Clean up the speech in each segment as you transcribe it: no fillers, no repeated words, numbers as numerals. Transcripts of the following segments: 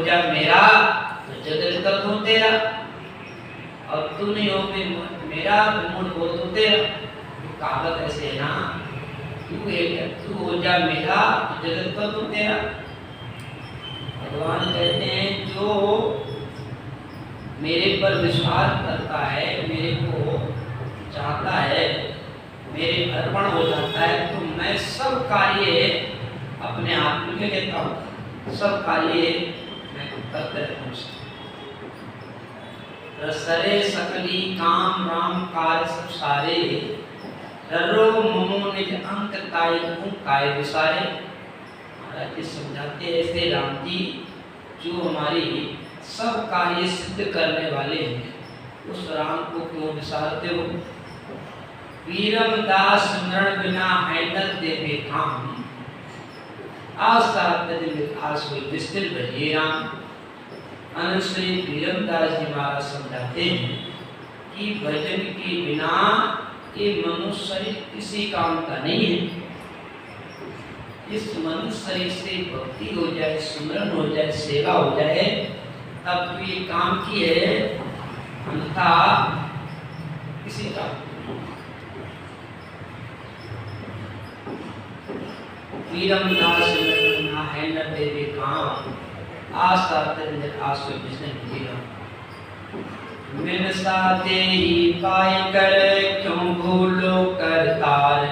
जा मेरा तो जगत कर दूं तेरा, और तू नहीं हो मेरा तो मूड बोल दूं तेरा। कहावत ऐसे है ना, तू हो जा मेरा तो जगत कर दूं तेरा। भगवान कहते हैं जो मेरे पर विश्वास करता है, मेरे को चाहता है, मेरे अर्पण हो जाता है, तो मैं सब कार्य अपने हाथ में ले लेता हूँ, सब कार्य मैं करते रहता हूँ। रसरे सकली काम राम कार्य सब सारे, ररो ममो निज अंक ताई काय विसारे। महाराज जी समझाते हैं ऐसे राम जी जो हमारी सब कार्य सिद्ध करने वाले हैं, उस राम को क्यों विसारते हो। वीरम दास स्मरण बिना है न देवे काम, आस्था आस विस्तिल भजिए राम। अनुश्री वीरम दास जी महाराज समझाते हैं कि भजन के बिना ये मनुष्य शरीर किसी काम का नहीं है। इस मनुष्य शरीर से भक्ति हो जाए, सुमरन हो जाए, सेवा हो जाए, तब तो ये काम की है, अन्यथा किसी का। वीरम दास ना है न देवे काम, आस्था तंजन आसो जिसने भीगा। मिनसा तेरी पाई कर क्यों भूलो करतार,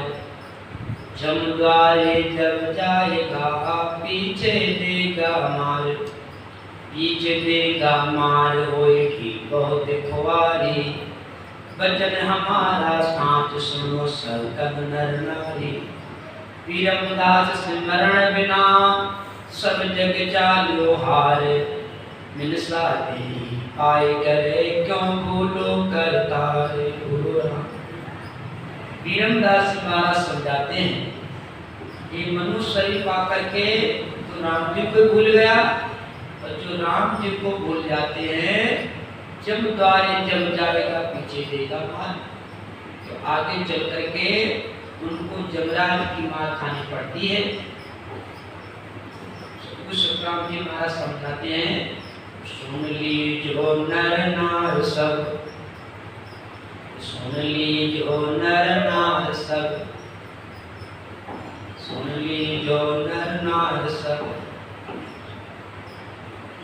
जम द्वारे जब जाएगा पीछे देगा मार, पीछे देगा मार होएगी बहुत खुआरी। बचन हमारा साथ सुनो सब नर नारी, वीरम दास स्मरण बिना सब जग जालो हार। मिनसा तेरी पाई करे क्यों भूलो करतार। वीरम दास महाराज समझाते हैं कि मनुष्य शरीर पाकर के तो राम जी को भूल गया, और जो राम जी को भूल जाते हैं जम द्वारे जम जाएगा पीछे देगा मार, तो आगे चल करके उनको जमराज की मार खानी पड़ती है। राम जी महाराज समझाते हैं सुन लीजो नर नार सब, सुन लीजो नर नार सब, सुन लीजो नर नार सब,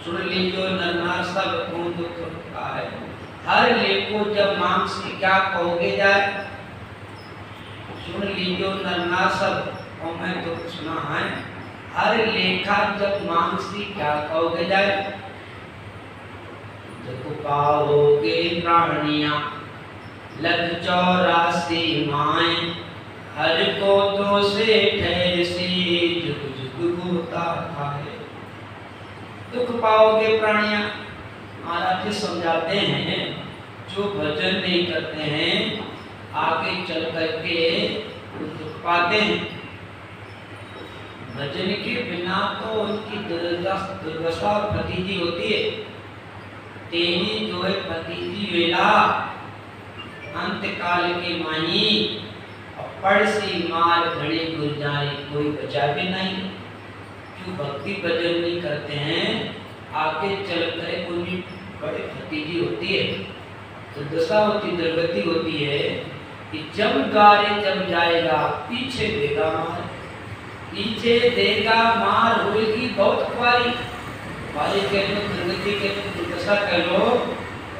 सुन लीजो नर नार सब कौन दुख का है। हर लेको जब मांग से क्या कहोगे जाए, सुन लीजो नर नार सब, और मैं तो सुना है हर लेखा जब मांग से क्या कहोगे जाए। जब पाओगे प्राणिया लग 84 माए, हर को तो से ठहर से जुग जुग होता खाए। दुख पाओगे प्राणिया, महाराज जी समझाते हैं जो भजन नहीं करते हैं आगे चल करके दुख पाते हैं। भजन के बिना तो उनकी दुर्दशा और भतीजी होती है। तेरी जो है भतीजी वेला अंत काल के माही, पड़ सी मार घड़ी गुर जाए कोई बचा भी नहीं। जो भक्ति भजन नहीं करते हैं आगे चल कर उनकी बड़ी भतीजी होती है, दुर्दशा होती, दुर्गति होती है कि जब द्वारे जब जाएगा पीछे देगा मार, पीछे देगा मार होगी बहुत खुआरी। खुआरी कह लो, दुर्गति कह लो, दुर्दशा कह लो,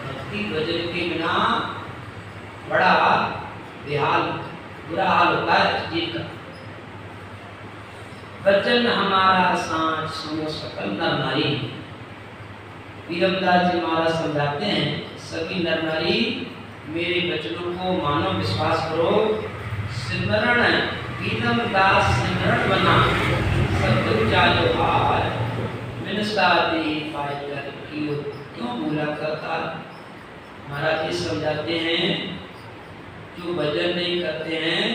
भक्ति भजन के बिना बड़ा बेहाल बुरा हाल होता है जीव का। वचन हमारा सांझ सुनो सकल नर नारी। वीरमदास जी महाराज समझाते हैं सभी नर नारी मेरे वचनों को मानो, विश्वास करो। सिमरण वीरमदास सिमरण बना सब जालो हार, मिनसा दी पाई कर क्यों भूला करता। महाराज जी समझाते हैं जो भजन नहीं करते हैं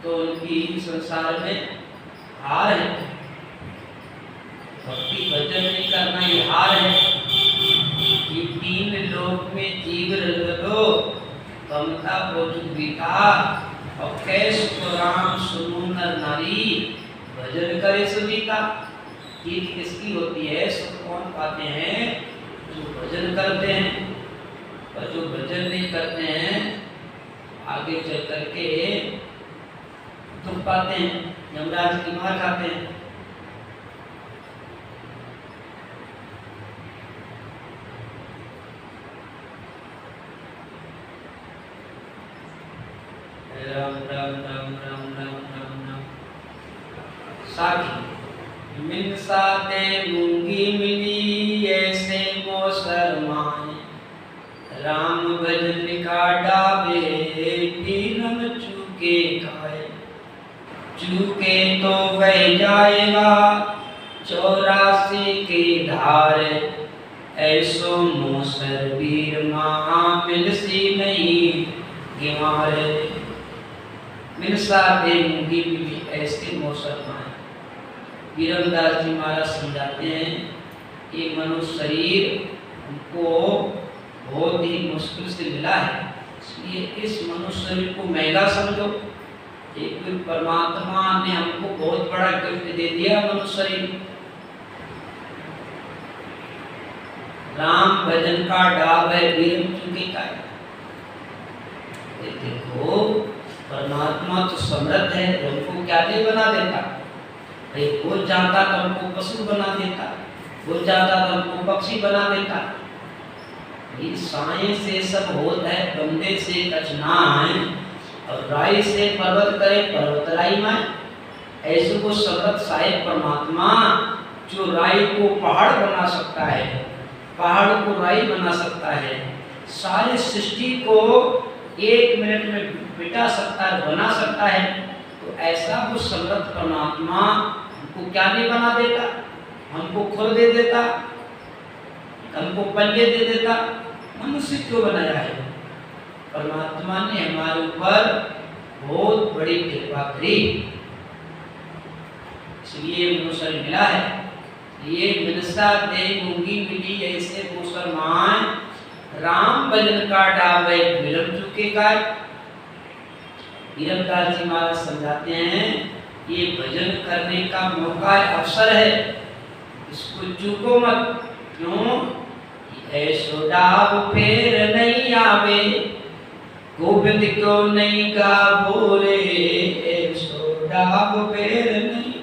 तो उनकी संसार में हार है। भक्ति भजन नहीं करना ये हार है। ये 3 लोक में जीव रलो कमता बोझ बीता, और कैस तो राम सुनो नर नारी भजन करे सुजीता। जीत किसकी होती है? कौन पाते हैं? जो भजन करते हैं। और जो भजन नहीं करते हैं आगे चल करके दुख पाते हैं, यमराज की मार खाते हैं। राम राम राम राम राम राम राम। साखी मिन साते मूंगी मिली ऐसे मौसर माए, राम भजन का डाबे पीरम चूके खाए। चूके तो बह जाएगा 84 की धार, ऐसो मौसर वीर माँ मिलसी नहीं गिमारे। मिलसा दे मूंगी मिली ऐसे मौसर माए। वीरमदास जी महाराज समझाते हैं कि मनुष्य शरीर हमको बहुत ही मुश्किल से मिला है, इसलिए इस मनुष्य शरीर को महंगा समझो। एक परमात्मा ने हमको बहुत बड़ा गिफ्ट दे दिया मनुष्य शरीर। राम भजन का डाब है वीरम चूके का। देखो परमात्मा तो समर्थ है, हमको क्या नहीं बना देता। भाई वो चाहता तो हमको पशु बना देता, वो चाहता तो हमको पक्षी बना देता। ये साए से सब होता है, बंदे से कचना है, और राई से पर्वत करे पर्वत राई में। ऐसे को समर्थ साहिब परमात्मा जो राई को पहाड़ बना सकता है, पहाड़ को राई बना सकता है, सारे सृष्टि को 1 मिनट में मिटा सकता है, बना सकता है। तो ऐसा वो समर्थ परमात्मा हमको क्या नहीं बना देता? हमको खुर दे देता, हमको पंजे दे देता। मनुष्य क्यों बनाया है? परमात्मा ने हमारे ऊपर बहुत बड़ी कृपा करी, इसलिए मनुष्य मिला है। ये मिलसा दे मूंगी मिली ऐसे मुसलमान, राम भजन का डाबे विलम चुके का। वीरमदास जी महाराज समझाते हैं ये भजन करने का मौका अवसर है, इसको चूको मत। क्यों? ऐसो डाब फेर नहीं आवे, गोविंद क्यों नहीं गावो रे। ऐसो डाब फेर नहीं,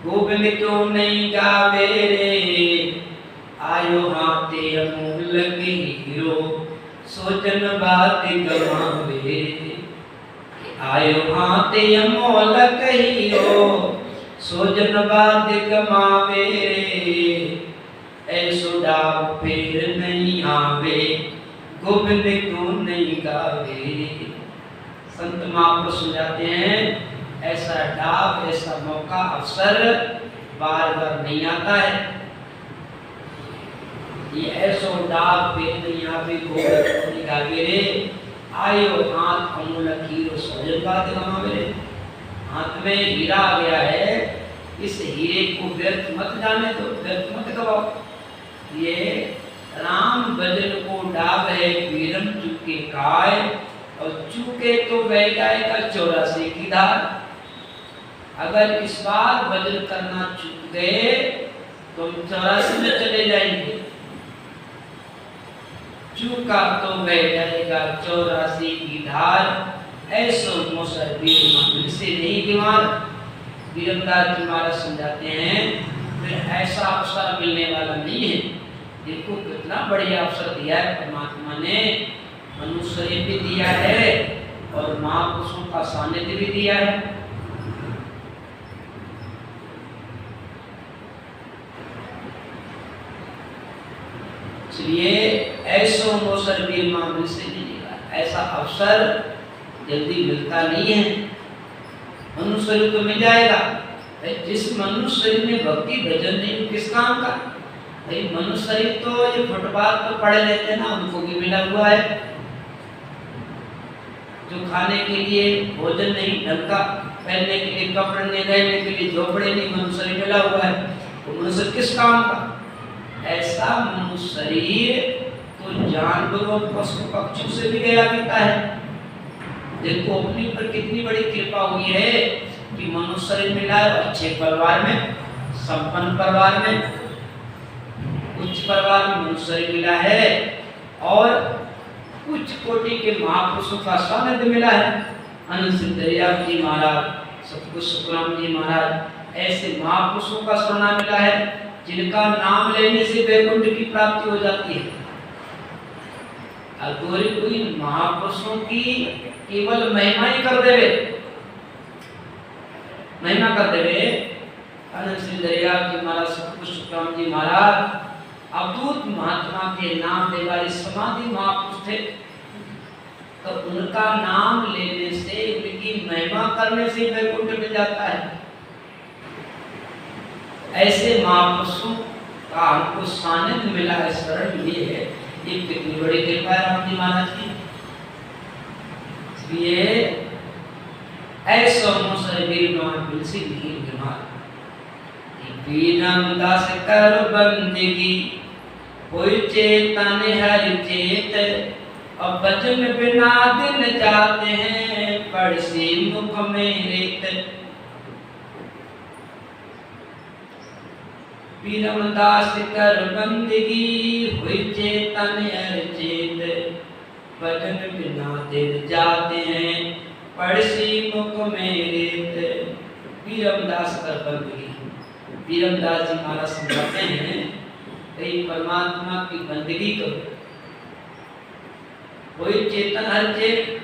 गोविंद क्यों नहीं गावे रे। आयो हाथे अमूल हीरो, सोचन बात गवावे। आयो हाथे अमूल हीरो, सोचन बात गवावे रे। ऐसो डाब फेर नहीं आवे, गोविंद क्यों नहीं गावे। संत महापुरुष समझाते हैं ऐसा डाब, ऐसा मौका अवसर बार बार नहीं आता है। ये ऐसो डाब पे नहीं आवे, गोविंद क्यों नहीं गावे रे। आयो हाथ अमूल हीरो, सोचन बात गवावे रे। हाथ में हीरा आ गया है, इस हीरे को व्यर्थ मत जाने दो, व्यर्थ मत गवाओ। ये राम भजन को डाब है वीरम चूके काय, और चूके तो बह जाएगा 84 की धार। अगर इस बार भजन करना चूक गए तो हम 84 में चले जाएंगे। चूका तो बह जाएगा 84 की धार, ऐसो मोसर वीर मंदिर से नहीं बीमार। वीरमदास जी महाराज समझाते हैं फिर ऐसा अवसर मिलने वाला नहीं है। देखो कितना बढ़िया अवसर दिया है परमात्मा ने, मनुष्य भी दिया है और महापुरुषों का सानिध्य भी दिया है। इसलिए ऐसो मोसर वीर मामले से नहीं मिला, ऐसा अवसर जल्दी मिलता नहीं है। मनुष्य तो मिल जाएगा, जिस मनुष्य में भक्ति भजन नहीं किस काम का। भाई मनुष्य शरीर तो ये फुटपाथ पर पड़े रहते हैं ना, उनको भी मिला हुआ है। जो खाने के लिए भोजन नहीं, ढंग का पहनने के लिए कपड़े नहीं, रहने के लिए झोपड़े नहीं, मनुष्य शरीर मिला हुआ है। तो मनुष्य किस काम का? ऐसा मनुष्य शरीर तो जानवरों पशु पक्षियों से भी गया मिलता है। देखो अपनी पर कितनी बड़ी कृपा हुई है कि मनुष्य शरीर मिला है, अच्छे परिवार में, संपन्न परिवार में। उच्च परिवार में मनुष्य मिला है और उच्च कोटि के महापुरुषों का सानिध्य मिला है। अनंत सिंह दरियाव जी महाराज, सतगुरु सुखराम जी महाराज, ऐसे महापुरुषों का सोना मिला है जिनका नाम लेने से वैकुंठ की प्राप्ति हो जाती है। अगोरी कोई महापुरुषों की केवल महिमा ही कर देवे, महिमा कर देवे। अनंत सिंह दरियाव जी महाराज, सतगुरु सुखराम जी महाराज अद्भुत महात्मा के नाम ले वाले समाधि महापुरुष थे। तो उनका नाम लेने से, उनकी महिमा करने से वैकुंठ मिल जाता है। ऐसे महापुरुषों का हमको सानिध्य मिला है। शरण ये है, ये कितनी बड़ी कृपा है राम जी महाराज की। इसलिए ऐसा मुसर वीर तुलसी वीर बीमार बीनम दास कर बंदगी कोई चेतन हर चेत। अब भजन बिना दिन जाते हैं पड़सी मुख में रेत। बीनम दास कर बंदगी हुई चेतन हर चेत। भजन बिना दिन जाते हैं पड़सी मुख में रेत। बीरम दास कर बंदगी, बीरम दास जी महाराज समझाते हैं कई परमात्मा की बंदगी करो। कोई चेतन हर चेत,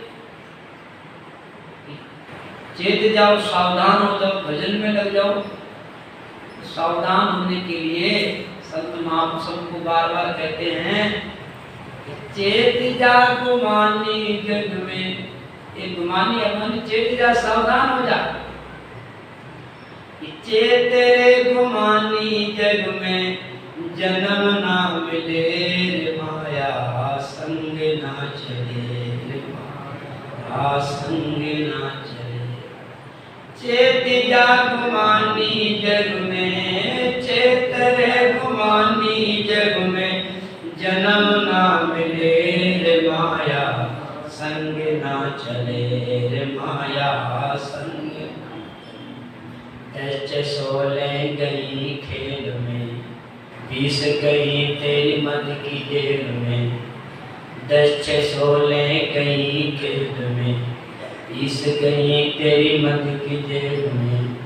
चेत जाओ, सावधान हो जाओ, भजन में लग जाओ। सावधान होने के लिए संत महापुरुषों को बार बार कहते हैं चेत जा गुमानी जग में। एक गुमानी अपनी चेत जा, सावधान हो जा। चेत रे गुमानी जग में जन्म ना मिले रे माया संग ना चले रे माया संग ना चले। चेत जा गुमानी जग में, चेत रे गुमानी जग में जन्म ना मिले रे माया संग ना चले रे माया संग। 16 गई खेल में 20 गई तेरी मद की जेल में। 16 गई खेल में 20 गई तेरी मद की जेल में।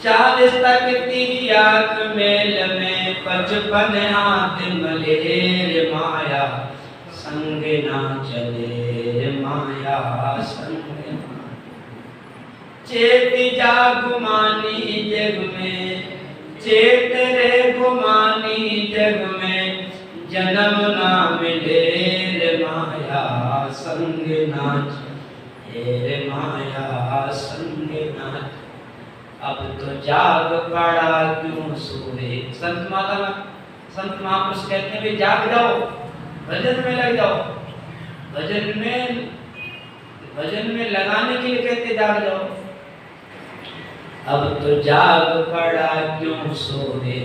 40 तक तेरी आंख मेल में 55 हाथ मले रे माया संग ना चले रे माया संग। चेत जा गुमानी जग में, चेत रे गुमानी जग में जन्म ना मिले रे माया संग ना चले रे माया संग ना। अब तो जाग पड़ा क्यों सोए। संत माता, संत महापुरुष कहते हैं जाग जाओ, भजन में लग जाओ। भजन में लगाने के लिए कहते जाग जाओ। अब तो जाग पड़ा क्यों सोए,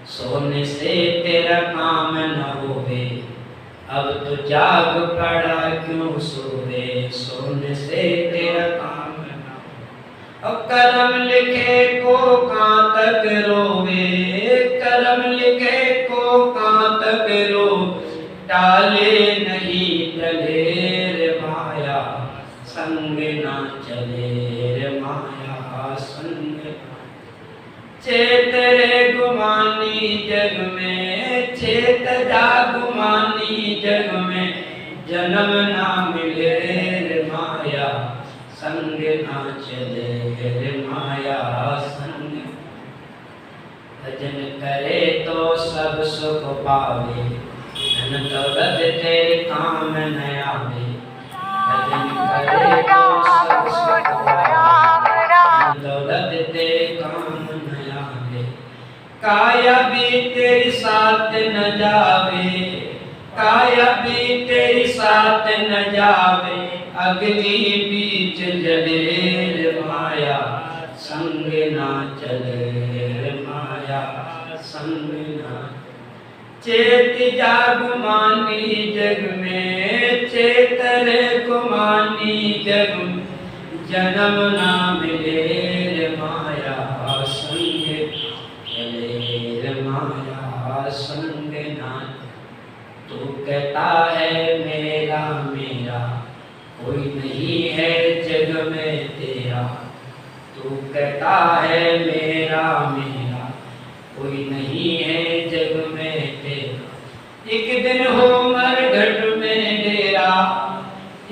सोने से तेरा काम न होवे। अब तो जाग पड़ा क्यों सोए, सोने से तेरा काम न होवे। अब करम लिखे को कहाँ तक रोवे, करम लिखे को कहाँ तक रो। टाले नहीं टले रे माया संग ना चले रे माया संग। चेत रे गुमानी जग में, चेत जा गुमानी जग में जन्म ना मिले रे माया संग ना चले रे माया संग। भजन करे तो सब सुख पावे, धन दौलत तेरे काम न आवे। भजन करे तो सब सुख पावे, धन दौलत तेरे काम न आवे। काया भी तेरी साथ न जावे, काया भी तेरी साथ न जावे। अग्नि बीच जले रे माया संग ना चले रे माया संग ना। चेत जा गुमानी जग में, चेत रे गुमानी जग में जन्म ना मिले रे माया संग चले रे माया संग ना। तू कहता है मेरा मेरा, कोई नहीं है जग में तेरा। तू कहता है मेरा मेरा, कोई नहीं है जग में तेरा। एक दिन हो मरघट में डेरा,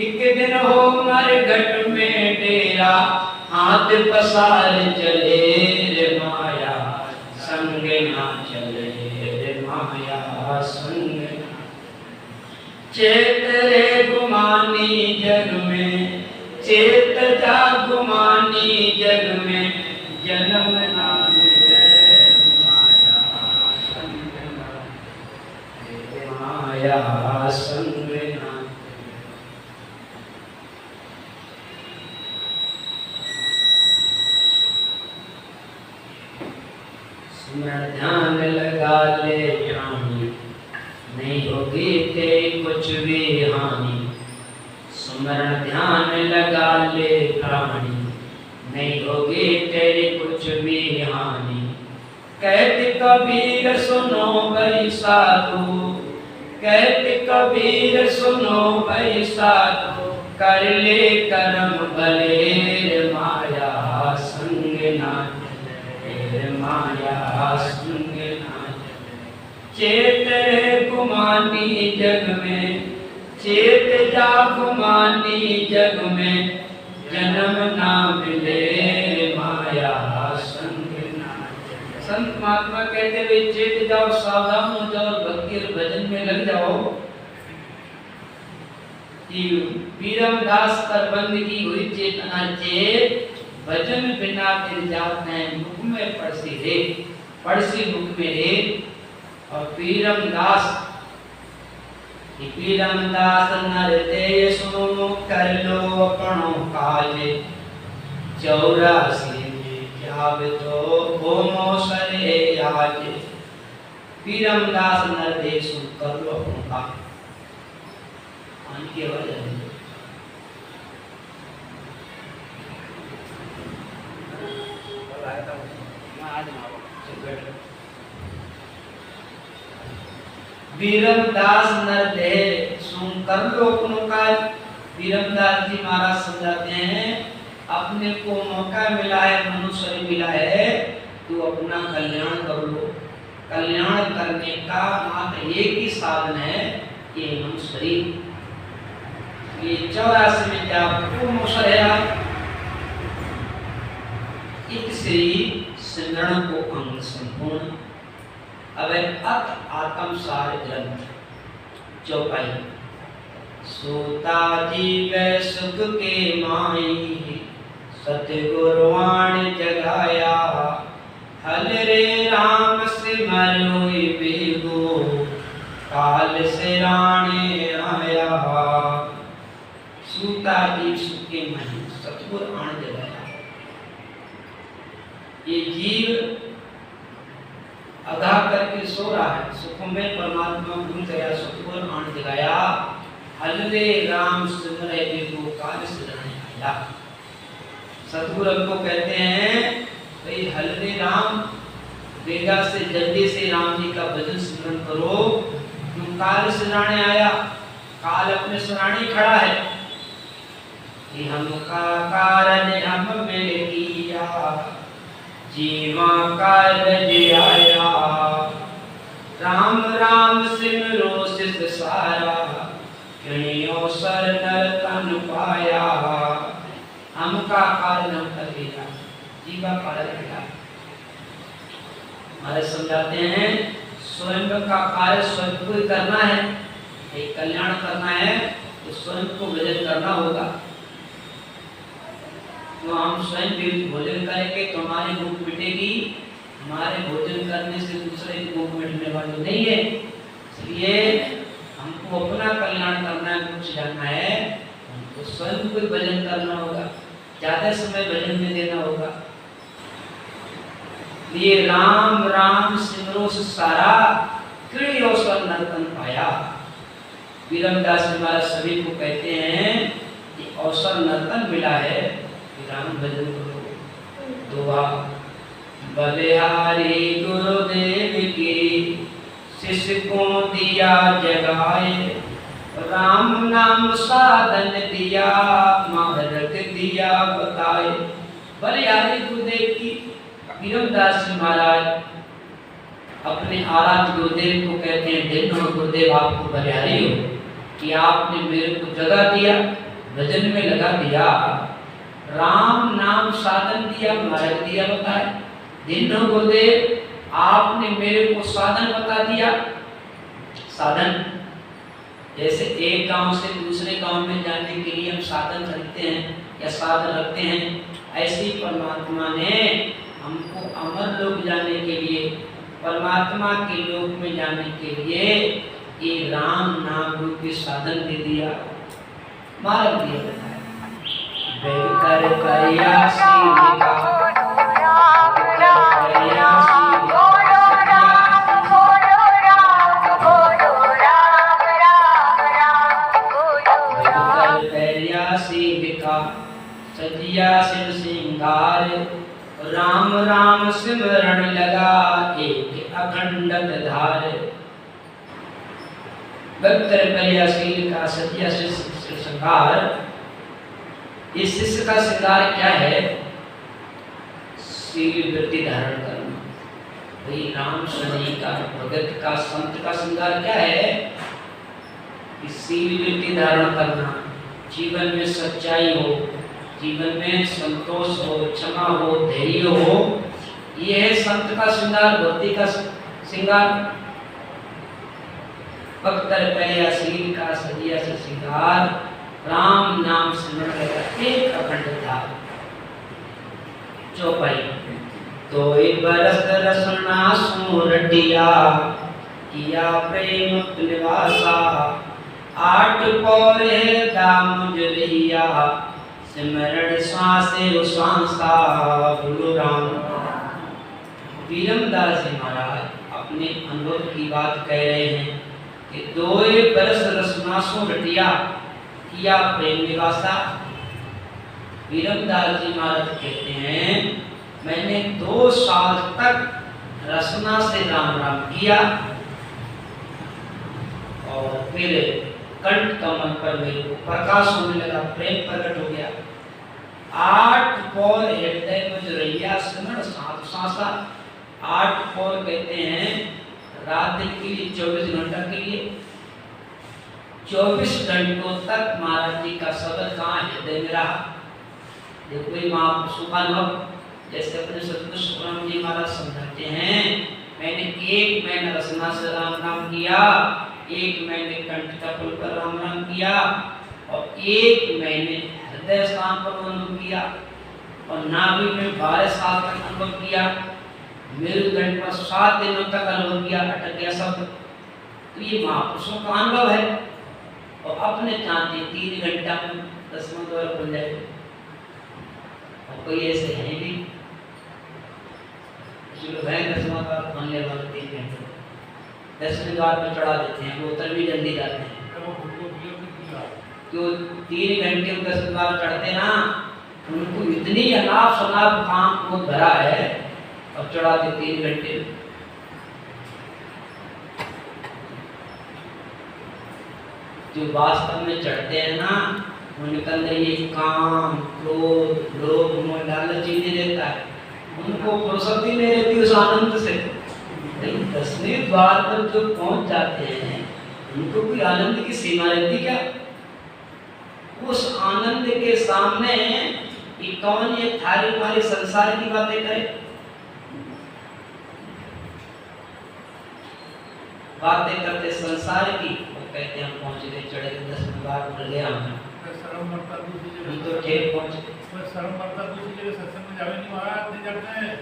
एक दिन हो मरघट में डेरा। हाथ पसार चले रे माया, संग ना चले रे माया संग ना। चेत रे गुमानी जग में, चेत जा गुमानी जग में। जन्म ना मिले माया संग ना, माया संग ना। सुमरण ध्यान लगा ले प्राणी, नहीं होगी तेरी कुछ भी हानि। सुमरण ध्यान लगा ले प्राणी, नहीं होगी तेरी कुछ भी हानि। कहते कबीर सुनो भाई साधु, कहते कबीर सुनो भाई साधु। कर ले कर्म भले रे माया संग ना चले, माया संग ना। चेत रे गुमानी जग में, चेत जा गुमानी जग में। जन्म ना मिले माया संग ना। संत महात्मा कहते हुए चेत जाओ, सावधान हो जाओ, भक्ति और भजन में लग जाओ। वीरमदास पर बंद की हुई चेतना चेत, भजन बिना गिर जाते हैं मुख में पड़सी रे, पड़सी मुख में रे। और वीरमदास नर ते सुनो, कर लो अपनो काज। 84 में जाब तो होमो सरे आज। वीरमदास नर ते सुन, कर लो अपनो काज। के वजह वीरमदास नर दे सुन, कर लो अपनो काज। वीरमदास जी महाराज समझाते हैं, अपने को मौका मिला है, मनुष्य मिला है, तो अपना कल्याण कर लो। कल्याण करने का मात्र एक ही साधन है, ये मनुष्य। ये 84 में क्या पूर्ण अवसर है। एक श्री सिमरण को अंग संपूर्ण। अब अत आत्म सार ग्रंथ चौपाई। सोता जीव सुख के माई, सतगुरुवाण जगाया। हल रे राम सिमरोई बेगो, काल से राणे आया। सूता जीव सुख के माई, सतगुरु आण जगाया। ये जीव अधा करके सो रहा है, सुख में परमात्मा भूल गया, सतगुरु आण जगाया। हल रे राम सिमरे बेगो, काल से राणे आया। सतगुरु को कहते हैं भाई हल रे राम, वेगा से जल्दी से राम जी का भजन स्मरण करो, क्यों काल से राणे आया। काल अपने सराणे खड़ा है कि हम का कारण हम में किया, जीवा कारज आया। राम राम सिमरो सिस सारा, किणियों सर नर तन पाया। हम का कारण हम कर दिया, जीवा कारण किया। हमारे समझाते हैं स्वयं का कार्य स्वयं को ही करना है। एक कल्याण करना है तो स्वयं को भजन करना होगा। तो हम स्वयं भी भोजन करेंगे तो हमारी भूख मिटेगी। हमारे भोजन करने से दूसरे की भूख मिटने वाली नहीं है। इसलिए हमको अपना कल्याण करना है, कुछ जानना है, हमको स्वयं को भजन करना होगा, ज्यादा समय भजन में देना होगा। ये राम राम सिमरो सारा, किणी अवसर नर्तन पाया। वीरमदास जी महाराज सभी को कहते हैं कि अवसर नर्तन मिला है, राम भजन करो। दुआ बलिहारी गुरुदेव की, शिष्य को दिया जगाए, राम नाम साधन दिया, मार्ग दिया बताए। बलिहारी गुरुदेव की विरमदास जी महाराज अपने आराध्य गुरुदेव को कहते हैं, देखो गुरुदेव आपको बलिहारी हो कि आपने मेरे को जगह दिया, भजन में लगा दिया, राम नाम साधन दिया, मार्ग दिया बताए। देखो गुरुदेव आपने मेरे को साधन बता दिया। साधन जैसे एक गांव से दूसरे गांव में जाने के लिए हम साधन खरीदते हैं या साधन रखते हैं, ऐसे ही परमात्मा ने हमको अमर लोक जाने के लिए, परमात्मा के लोक में जाने के लिए ये राम नाम रूपी साधन दे दिया, मार्ग दिया बताया। कर प्रयासी का सजिया सिर सिंगार, राम राम सिमरण लगा एक अखंडत धार। भक्तर प्रयासील का सजिया सिर सिंगार, इस शिष्य का श्रृंगार क्या है? शील वृत्ति धारण करना। वही राम शनि का, भगत का, संत का श्रृंगार क्या है? शील वृत्ति धारण करना, जीवन में सच्चाई हो, जीवन में संतोष हो, क्षमा हो, धैर्य हो, ये है संत का श्रृंगार, भक्ति का श्रृंगार। भक्तर प्रयासील का सजिया से श्रृंगार, राम नाम सिमरण लगा एक अखंड धार। चौपाई। तो बरस रसना सूरटिया, किया प्रेम निवासा, आठ पौरे दाम जलिया, सिमरण श्वासे श्वासा बोलो राम। विरमदास जी महाराज अपने अनुभव की बात कह रहे हैं कि 2 बरस रसना सूरटिया, किया प्रेम निवासा। विरमदास जी महाराज कहते हैं मैंने 2 साल तक रसना से राम राम किया और फिर कंठ कमल पर मेरे को प्रकाश होने लगा, प्रेम प्रकट हो गया। 8 पौर हृदय में जो रैया सिमरण सात सांसा, 8 पौर कहते हैं रात दिन के लिए 24 घंटा के लिए, 24 घंटों तक महाराज जी का शब्द कहाँ हृदय में रहा। देखो ये महापुरुषों जैसे अपने सतगुरु सुखराम जी महाराज समझाते हैं, मैंने 1 महीना रसना से राम राम किया, 1 महीने कंठ कपल पर राम राम किया और 1 महीने हृदय स्थान पर अनुभव किया और नाभि में 12 साल तक अनुभव किया, मेरुदंड पर 7 दिनों तक अनुभव किया, अटक गया शब्द। तो ये महापुरुषों का अनुभव है और अपने चाहते 3 घंटा में 10वां द्वार खुल जाए और कोई ऐसे है भी जो है 10वां द्वार खोलने वाले 3 घंटे 10वें द्वार में चढ़ा देते हैं, वो उतर भी जल्दी जाते हैं। तो 3 घंटे 10वें द्वार चढ़ते ना, उनको इतनी अनाप शनाप काम को भरा है और चढ़ा दे 3 घंटे। जो वास्तव में चढ़ते हैं ना, उनके अंदर ये काम, क्रोध, लोभ, मोह, लालच नहीं रहता है, उनको फुर्सत ही नहीं रहती उस आनंद से। लेकिन 10वें द्वार पर जो पहुंच जाते हैं उनको कोई आनंद की सीमा रहती क्या? उस आनंद के सामने ये कौन ये थारी मारी संसार की बातें करे? बातें करते संसार की, वो कहते हम पहुंच गए, चढ़े 10वें द्वार पर ले हम तो ठीक पहुंचे। शर्म मरता दूसरी जगह सत्संग में जावे नहीं, महाराज नहीं जाते हैं।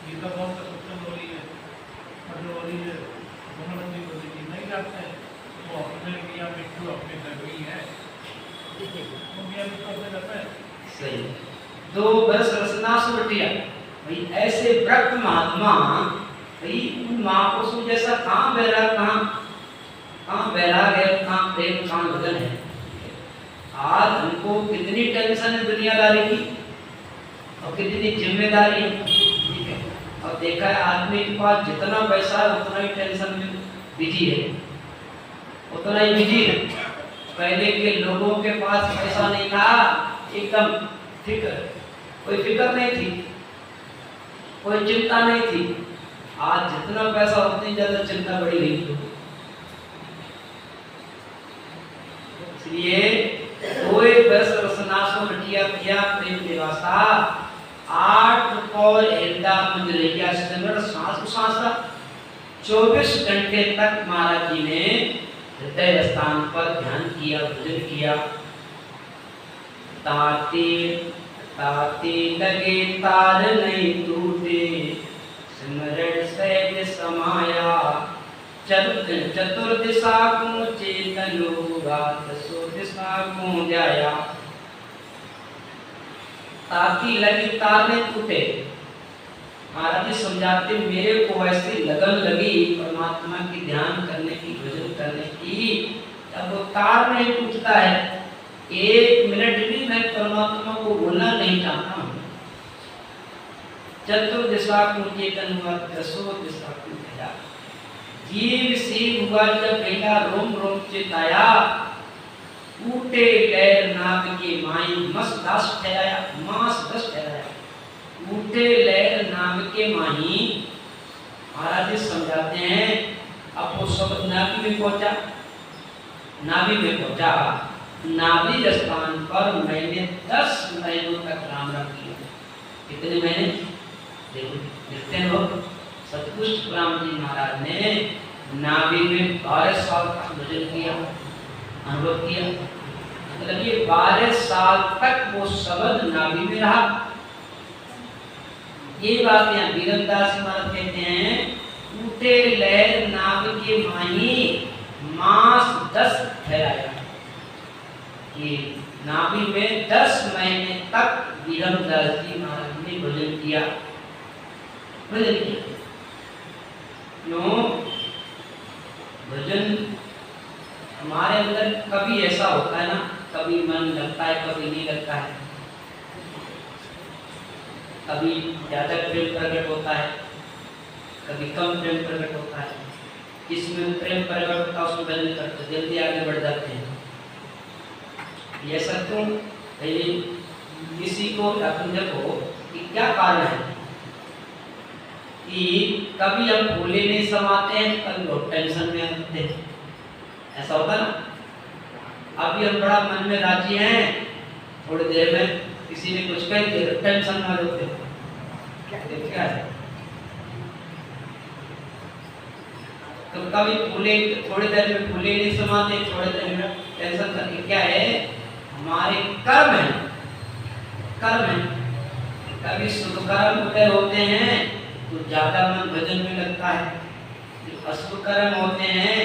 गीता कौन का सत्संग हो रही है, मतलब हो रही है, मनोरंजन हो रही है, नहीं जाते हैं। वो अपने मियाँ मिट्टू अपने घर ही है, वो मियाँ मिट्टू अपने घर में सही। 2 बरस रसना सूरटिया, भाई ऐसे ब्रह्म महात्मा, भाई उन महापुरुषों जैसा कहाँ बैराग, कहाँ बैराग है, कहाँ प्रेम, कहाँ भजन है। आज हमको कितनी टेंशन है दुनियादारी की और कितनी जिम्मेदारी है, ठीक है। और देखा है आदमी के पास जितना पैसा है उतना ही टेंशन में बिजी है, उतना ही बिजी है। पहले के लोगों के पास पैसा नहीं था, एकदम फिक्र, कोई फिक्र नहीं थी, कोई चिंता नहीं थी। आज जितना पैसा उतनी ज्यादा चिंता बढ़ी गई है। इसलिए कोई बस रसनासो रटिया किया प्रेम निवासा 8 पौर एदा मंजरिया सिमर सांस सांसा 24 घंटे तक महाराज जी ने हृदय स्थान पर ध्यान किया, भजन किया। ताते ताते लगे तार नहीं टूटे, सिमरण सहज समाया। चतुर्दिशा को चेतनो रात सो दिशा को जाया। ताती लगी तार नहीं टूटे। महाराज जी समझाते मेरे को ऐसी लगन लगी परमात्मा की ध्यान करने की, भजन करने की, अब वो तार नहीं टूटता है। 1 मिनट भी मैं परमात्मा को बोलना नहीं चाहता हूँ। चतुर्दिशा को चेतन हुआ, दसों दिशा को गया। जीव सीव हुआ जब बेटा रोम रोम चिताया। टूटे लहर नाग के माई मस दास ठहराया, मास दस ठहराया। टूटे लहर नाग के माही। महाराज जी समझाते हैं अब वो शब्द नाभि में पहुंचा, नाभि में पहुंचा। नाभि स्थान पर मैंने 10 महीनों तक राम राम किया। कितने महीने? देखो लिखते हैं लोग, सतपुष्ट राम जी महाराज ने नाभि में 12 साल तक भजन किया, अनुभव किया। मतलब ये 12 साल तक वो शब्द नाभि में रहा। ये बात यहाँ वीरदास महाराज कहते हैं, टूटे लहर नाभ के माही मास 10 ठहराया। ये नाभि में 10 महीने तक वीरदास जी महाराज ने भजन किया, भजन किया। क्यों? भजन हमारे अंदर कभी ऐसा होता है ना, कभी मन लगता है, कभी नहीं लगता है, कभी ज्यादा प्रेम प्रकट होता है, कभी कम प्रेम प्रकट होता है। जिसमें प्रेम प्रकट होता है उसमें भजन करते जल्दी आगे बढ़ जाते हैं। ये सब क्यों? किसी को देखो कि क्या कारण है कि कभी हम भूले नहीं समाते हैं, कभी बहुत टेंशन में आते हैं। ऐसा होता ना। अभी हम बड़ा मन में राजी हैं, थोड़ी देर में किसी ने कुछ कह दिया तो टेंशन में होते हैं। क्या है? तो कभी भूले, थोड़ी देर में भूले नहीं समाते, थोड़ी देर में टेंशन करके। क्या है? हमारे कर्म है, कर्म है। कभी शुभ कर्म उदय होते हैं तो ज्यादा मन भजन में लगता है, जो अशुभ कर्म होते हैं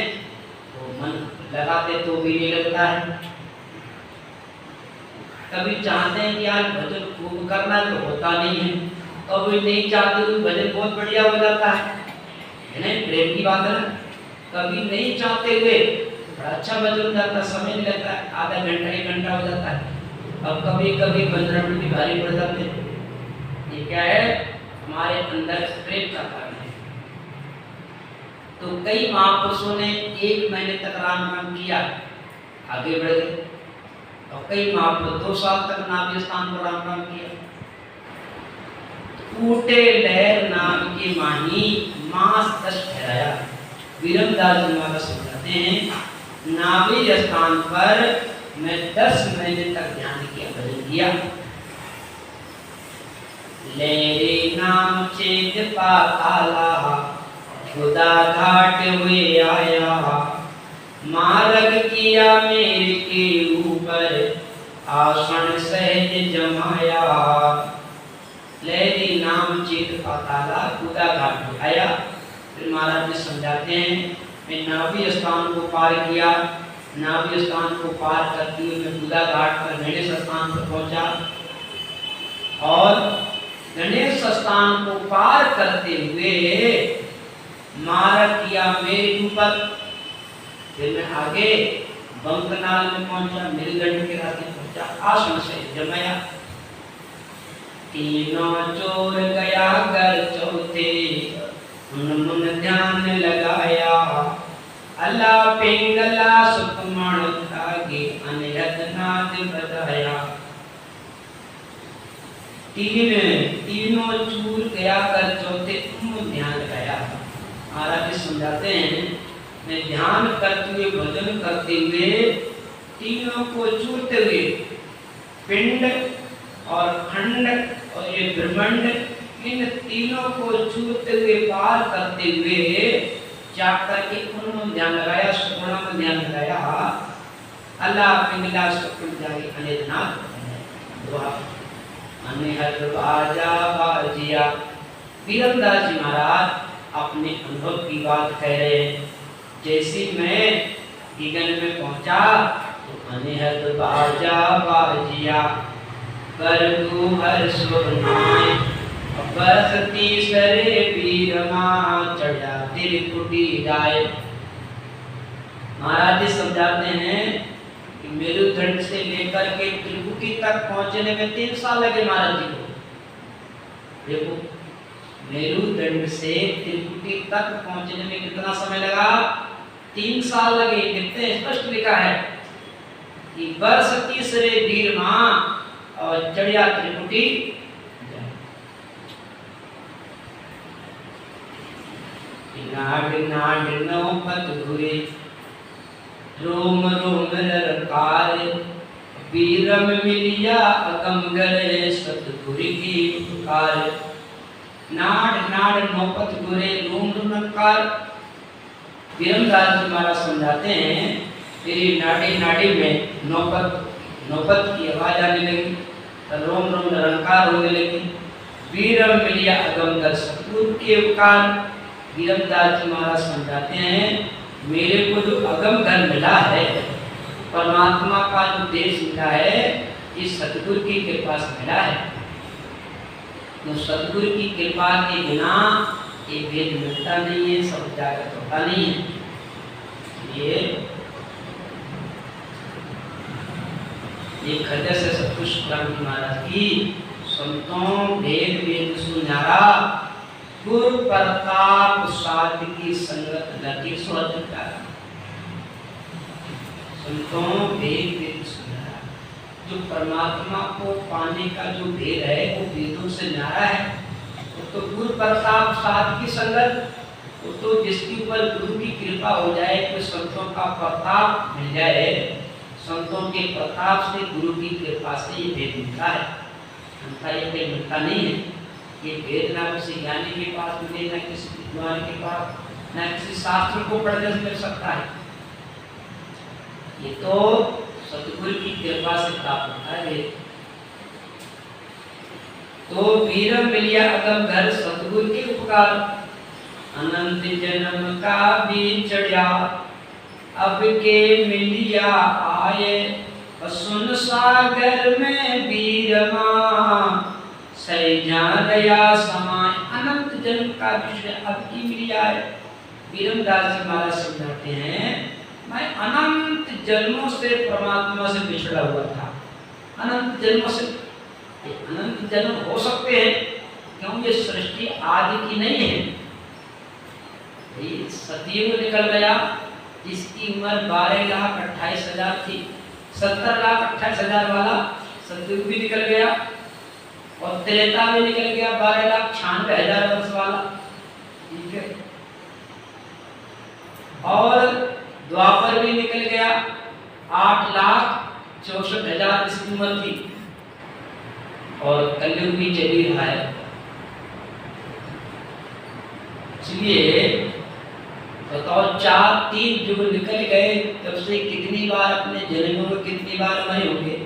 तो मन लगाते तो भी नहीं लगता है। कभी चाहते हैं कि आज भजन खूब करना तो होता नहीं है, कभी नहीं चाहते तो भजन बहुत बढ़िया हो जाता है ना, प्रेम की बात है ना। कभी नहीं चाहते हुए बड़ा अच्छा भजन हो जाता, समय नहीं लगता है, आधा घंटा 1 घंटा हो जाता है। अब कभी कभी 15 मिनट भी भारी पड़ जाते हैं। ये क्या है? हमारे अंदर प्रेम का कारण है। तो कई महापुरुषों ने 1 महीने तक राम नाम किया, आगे बढ़ गए। और कई महापुरुष 2 साल तक नाभि स्थान पर राम नाम किया। टूटे लहर नाम के माही मास 10 ठहराया। वीरमदास जी महाराज समझाते हैं नाभि स्थान पर मैं 10 महीने तक ध्यान किया, भजन किया। लेरे नाम चेत पाताला खुदा घाट हुए आया। मार्ग किया मेरे के ऊपर आसन सहज जमाया। लेरे नाम चेत पाताला खुदा घाट में आया। फिर महाराज जी समझाते हैं मैं नाभि स्थान को पार किया। नाभि स्थान को पार करते हुए मैं बुधा घाट पर गणेश स्थान पर पहुंचा और गणेश स्थान को पार करते हुए मार्ग किया मेरे ऊपर। फिर मैं आगे बंकनाल में पहुंचा, मिलगढ़ के रास्ते पहुंचा, आसन से जमाया। तीनों चोर गया घर चौथे, मुन ध्यान लगाया। अल्लाह पिंगला सुकमण लागे अनियत नाद बजाया। तीनों चूर गया कर चौथे ध्यान गया। महाराज जी समझाते हैं, मैं ध्यान करते हुए भजन करते हुए तीनों को चूरते हुए पिंड और खंड और ये ब्रह्मांड, इन तीनों को चूरते हुए पार करते हुए जाकर के उन्होंने ध्यान लगाया, सुखमण में ध्यान लगाया। अल्लाह पिंगला सुखमण जागे अनियत दुआ अनिहत बाजा बाजिया। वीरमदास जी महाराज अपने अनुभव की बात कह रहे हैं। जैसे मैं ईगन में पहुंचा तो अनिहत बाजा बाजिया कर तू हर सुनाए। बरसती सरे वीरमा चढ़ा त्रिकुटी जाए। महाराज जी समझाते हैं कि मेरुदंड से लेकर के त्रिकुटी तक पहुंचने में 3 साल लगे महाराज जी को। देखो, मेरुदंड से त्रिकुटी तक पहुंचने में कितना समय लगा? 3 साल लगे। कितने स्पष्ट लिखा है कि बरसती सरे वीरमा और चढ़िया त्रिकुटी। नाड नाड नौपत घुरे रोम रोम रकार। वीरम मिलिया अगम गरे सतगुरु की पुकार। नाड नाड नौपत घुरे रोम रोम रकार। वीरमदास जी महाराज समझाते हैं, तेरी नाड़ी नाड़ी में नौपत की आवाज आने लगी, रोम रोम रंकार होने लगी। वीरम मिलिया अगम गर सतगुरु के उपकार। वीरमदास जी महाराज समझाते हैं, मेरे को जो अगम घर मिला है, परमात्मा का जो देश मिला है, इस सतगुरु की कृपा से मिला है। तो सतगुरु की कृपा के बिना ये वेद मिलता नहीं है, सब जागृत होता नहीं है। ये खजर से सतपुरुष क्रांति महाराज की संतों भेद वेद सुनारा गुरु प्रताप साध की संगत लगी स्वतंत्रता। संतों भेद वेद सुनारा, जो परमात्मा को पाने का जो भेद है वो वेदों से न्यारा है। वो तो गुरु प्रताप साध की संगत, वो तो जिसके ऊपर गुरु की कृपा हो जाए, तो संतों का प्रताप मिल जाए, संतों के प्रताप से गुरु की कृपा से ये भेद मिलता है। अन्यथा ये भेद मिलता नहीं है। ये भेद ना किसी ज्ञानी के पास मिले, ना किसी विद्वान के पास, ना किसी शास्त्र को पढ़ने से मिल सकता है। ये तो सतगुरु की कृपा से प्राप्त होता है। तो वीरम मिलिया अगम घर सतगुरु के उपकार। अनंत जन्म का भी चढ़ा अब के मिलिया आए। सुन सागर में वीरमा सैजा दया समाय। अनंत जन्म का विषय अब की मिलिया है। वीरमदास जी महाराज समझाते हैं, मैं अनंत जन्मों से परमात्मा से बिछड़ा हुआ था। अनंत जन्मों से, अनंत जन्म हो सकते हैं क्योंकि ये सृष्टि आदि की नहीं है। सतयुग निकल गया, जिसकी उम्र 12,28,000 थी, 70,28,000 वाला सतयुग भी निकल गया, और त्रेता में निकल गया 12,96,000 वर्ष वाला। ठीक है, और द्वापर भी निकल गया 8,64,000 इसकी उम्र थी, और कलयुग भी चली रहा है। इसलिए बताओ, 4-3 युग निकल गए, तब से कितनी बार अपने जन्मों में कितनी बार मरे होंगे।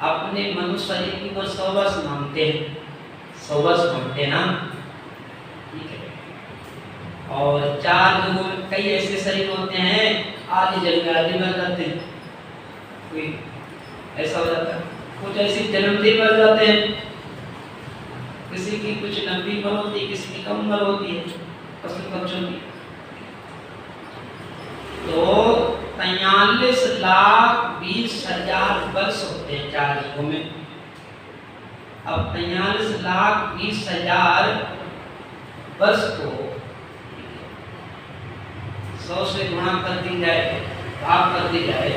अपने मनुष्य शरीर की वो 100 वर्ष मांगते हैं, 100 वर्ष मांगते हैं ना। ठीक है, और 4 युगों में कई ऐसे शरीर होते हैं, आधे जन्म में आधे मर जाते हैं, कोई ऐसा हो जाता है। कुछ ऐसे जन्मदिन मर जाते हैं, किसी की कुछ लंबी उम्र होती है, किसी की कम उम्र होती है पशु पक्षियों की। तो 43,20,000 वर्ष होते हैं 4 युगों में। अब 43,20,000 वर्ष को 100 से गुणा कर दी जाए, भाग कर दी जाए,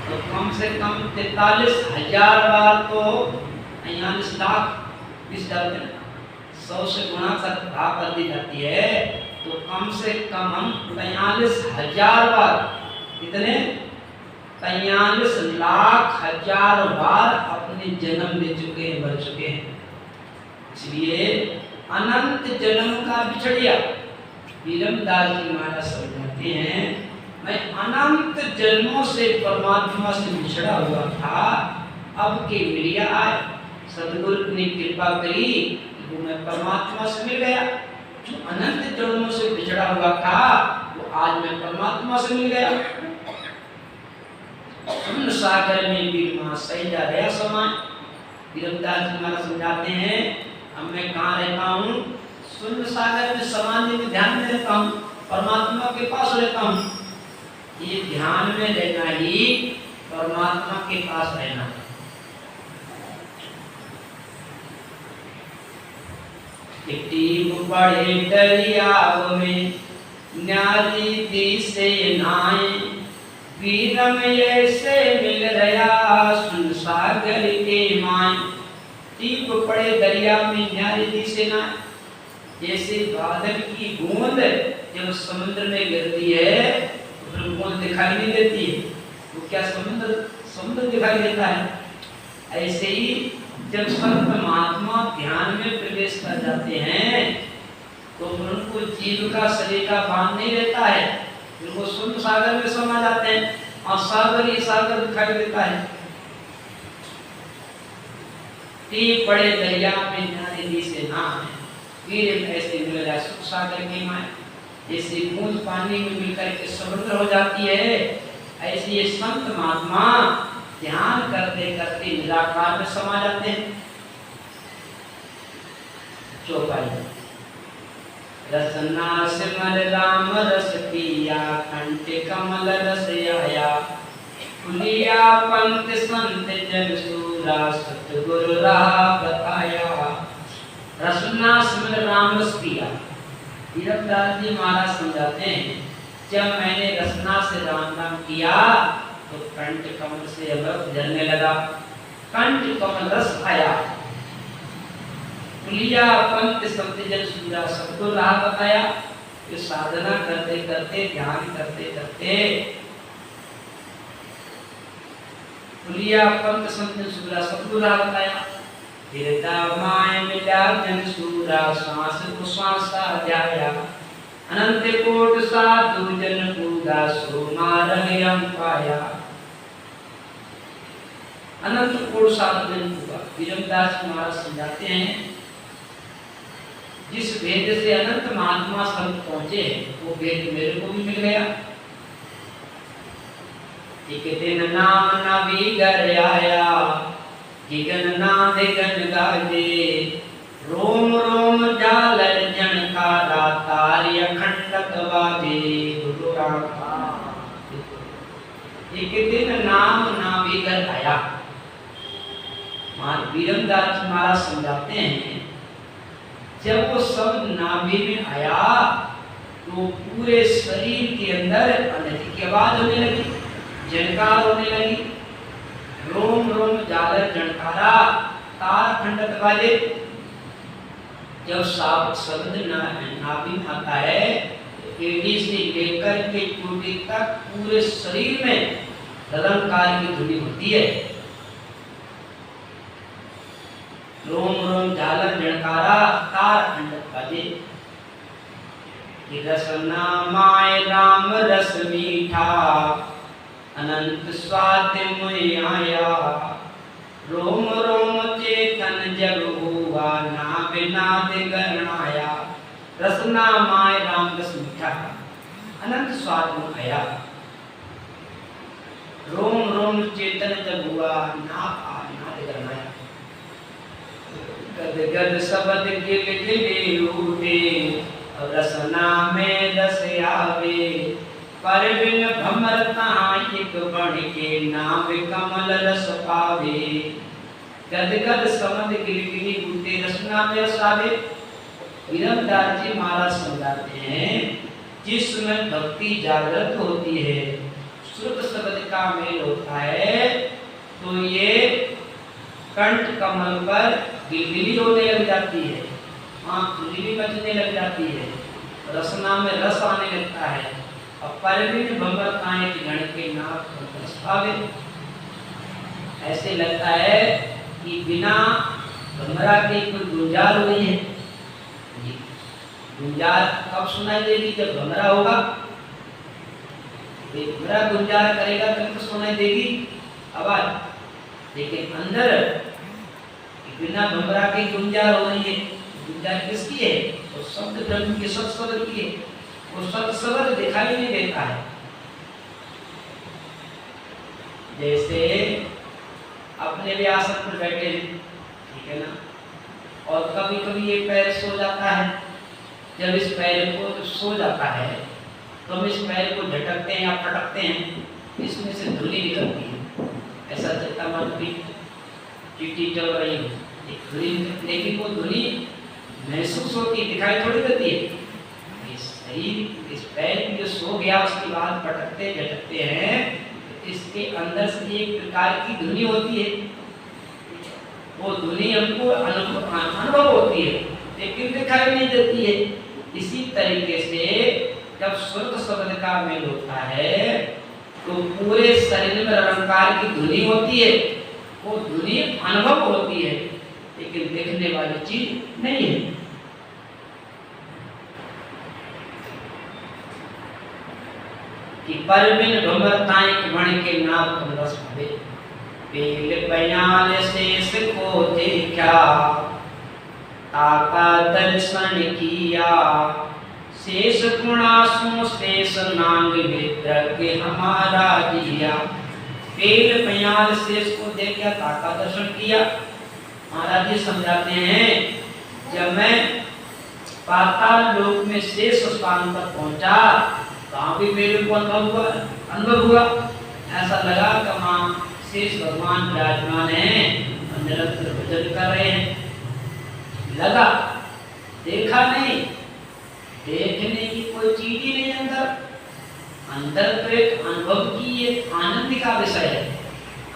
तो कम से कम 43,000 बार तो 41 लाख 20,000 के 100 से गुणा कर भाग कर दी जाती है, तो कम से कम हम 43,000 बार, कितने 43 लाख हजार बार अपने जन्म ले चुके हैं, मर चुके हैं। इसलिए अनंत जन्म का बिछड़िया वीरमदास जी महाराज समझाते हैं, मैं अनंत जन्मों से परमात्मा से बिछड़ा हुआ था, अब के मिलिया आए, सदगुरु ने कृपा करी, वो मैं परमात्मा से मिल गया। जो अनंत जन्मों से बिछड़ा हुआ था, वो आज मैं परमात्मा से मिल गया। सुन सागर में बीरमा सैजा रहा समान। वीरमदास जी महाराज समझाते हैं, अब मैं कहाँ रहता हूँ, सुन सागर में समाधि में ध्यान में रहता हूँ, परमात्मा के पास रहता हूँ। ये ध्यान में रहना ही परमात्मा के पास रहना है। बड़े दरियाव में न्यारी दी से नाए, वीरम ऐसे मिल रहा सुन सागर के माए। टीप पड़े दरिया में न्यारी दी से नाए, जैसे बादल की बूंद जब समुद्र में गिरती है तो फिर बूंद दिखाई नहीं देती है, वो क्या समुद्र दिखाई देता है। ऐसे ही जब संत महात्मा ध्यान में प्रवेश कर जाते हैं तो उनको जीव का शरीर का भान नहीं रहता है, उनको शून्य सागर में समा जाते हैं और सागर ही सागर दिखाई देता है। पड़े दरिया में न्यारी से ना है, वीर ऐसे मिल जाए सुख सागर की माए। जैसे बूंद पानी में मिलकर के समुद्र हो जाती है, ऐसे ये संत महात्मा ध्यान करते करते निराकार में समा जाते हैं। चौपाई रसना सिमर राम रस पिया, कंठ कमल रस आया, फुलिया पंत संत जन सूरा, सतगुरु राह बताया। रसना सिमर राम रस पिया। वीरमदास जी महाराज समझाते हैं, जब मैंने रसना से राम नाम किया तो कंठ कमल से अमृत झरने लगा, कंठ कमल रस आया, पुलिया पंत संत जन सूरा, सबको राह बताया। ये साधना करते करते ध्यान करते करते पुलिया पंत संत जन सूरा, सबको राह बताया। हृदय माय मिला जन सूरा, सांस को सांसा ध्याया, अनंत कोट साधु जन पूगा, सो मारम पाया। अनंत कोट साधु जन पूगा। वीरमदास महाराज समझाते हैं, जिस भेद से अनंत महात्मा संत पहुंचे वो भेद मेरे को भी मिल गया। एक दिन नाम नबीगर आया, जिगन नाद गन गाजे, रोम रोम जालर जनकारा, तारी अखंडक बाजे गुरु राखा। एक दिन नाम नबीगर आया। वीरमदास महाराज समझाते हैं, जब वो शब्द नाभि में आया तो पूरे शरीर के अंदर अनहद की आवाज होने लगी, झनकार होने लगी, रोम रोम जालर झनकारा, तार खंडक बाजे। जब शब्द नाभि में आता है तो एड़ी से लेकर के चोटी तक पूरे शरीर में रलंकार की ध्वनि होती है। रोम रोम झालर झनकारा, तार खंडक बाजे। रसना माय राम रस मीठा, अनंत स्वाद में आया, रोम रोम चेतन जग हुआ, नाभ नाद गणाया। रसना माय राम रस मीठा, अनंत स्वाद में आया, रोम रोम चेतन जग हुआ, नाद गणाया। गद गद शब्द गिल गिले उठे, रसना में रस आवे, पर बिन भमरता एक बण के, नाम कमल रस पावे। गद गद शब्द गिल गिले उठे, रसना में रस आवे। वीरमदास जी महाराज समझाते हैं, जिसमें भक्ति जागृत होती है, श्रुत शब्द का मेल होता है, तो ये कंठ कमल पर गिलगिली होने लग जाती है, आँख खुजली बजने लग जाती है, रसना में रस आने लगता है, और परवीन भंवरताएं की गण के नाथ को रस पावे। ऐसे लगता है कि बिना भंवरा के कोई गुंजार हुई है। गुंजार कब सुनाई देगी? जब भंवरा होगा। भंवरा गुंजार करेगा तब तो सुनाई देगी आवाज, लेकिन अंदर बिना भंवरा के गुंजार हो रही है। गुंजार किसकी है? वो शब्द ब्रह्म के सत शब्द की है। वो सत शब्द दिखाई नहीं देता है। जैसे अपने भी आसन पर बैठे हैं, ठीक है ना, और कभी कभी ये पैर सो जाता है। जब इस पैर को सो जाता है तो हम इस पैर को झटकते हैं या पटकते हैं, इसमें से धुली निकलती है। ऐसा चलता मन भी चीटी चल रही है, एक धुली, लेकिन वो धुली महसूस होती है, दिखाई थोड़ी देती है। इस शरीर, इस पैर की जो सो गया उसके बाद पटकते झटकते हैं, इसके अंदर से एक प्रकार की धुनी होती है। वो धुनी हमको अनुभव होती है, लेकिन दिखाई नहीं देती है। इसी तरीके से जब श्रुत शब्द का मेल होता है तो पूरे शरीर में अलंकार की धुनी होती है। वो धुनी अनुभव होती है, लेकिन देखने वाली चीज नहीं है। कि परबिन भंवरताएं के मणि के नाम तुम रस भवे, बेल बयान शेष को देखा, ताका दर्शन किया, शेष गुणासु शेष नांग विद्रव्य हमारा जिया। बेल बयान शेष को देखा, ताका दर्शन किया। महाराज जी समझाते हैं, जब मैं पाताल लोक में शेष स्थान पर पहुंचा, वहां भी मेरे को अनुभव हुआ। ऐसा लगा कि वहाँ शेष भगवान विराजमान हैं, निरंतर भजन कर रहे हैं। लगा, देखा नहीं, देखने की कोई चीज ही नहीं अंदर। अंदर तो एक अनुभव की, एक आनंद का विषय है,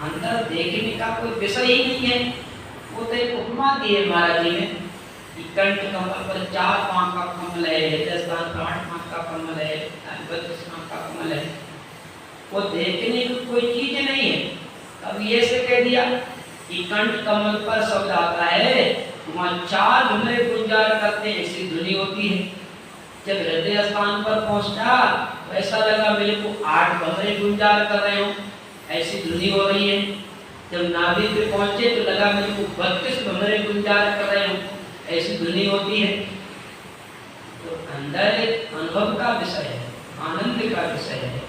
अंदर देखने का कोई विषय ही नहीं है। वो तो एक उपमा दी है महाराज जी ने कि कंठ कमल पर 4 पांव का कमल है, हृदय स्थान पर 8 पांव का कमल है, 32 पांव का कमल है। वो देखने की कोई चीज नहीं है। अब ये से कह दिया कि कंठ कमल पर शब्द आता है, वहाँ 4 भंवरे गुंजार करते हैं, ऐसी धुनी होती है। जब हृदय स्थान पर पहुंचा तो ऐसा लगा मेरे को 8 भंवरे गुंजार कर रहे हो, ऐसी धुनी हो रही है। जब नाभि पे पहुंचे तो लगा मेरे को 32 भंवरे गुंजार कर रहे हो, ऐसी धुनी होती है। तो अंदर एक अनुभव का विषय है, आनंद का विषय है,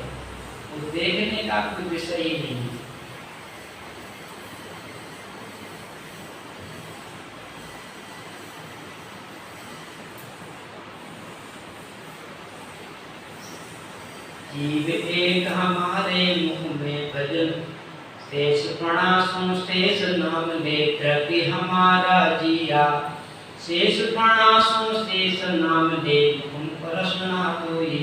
वो देखने का कोई विषय ही नहीं है। जीव एक हमारे मुख में भजन, शेष प्रणासु शेष नाम ले द्रव्य हमारा जिया। शेष प्रणासु शेष नाम ले तुम प्रश्ना कोई,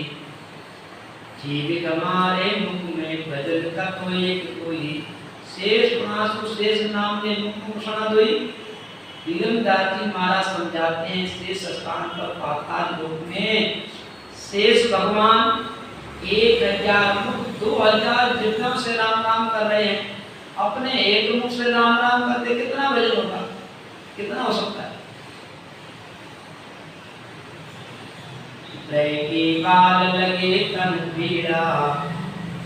जीव हमारे मुख में भजन का तो एक कोई। शेष प्रणासु शेष नाम ले मुख प्रश्ना कोई। विरमदास जी महाराज समझाते हैं, शेष स्थान पर पाताल लोक में शेष भगवान 1000 मुख 2000 जितना से राम राम कर रहे हैं। अपने एक मुख से राम राम करते कितना भजन होगा, कितना हो सकता है? की बाल लगे तन पीड़ा,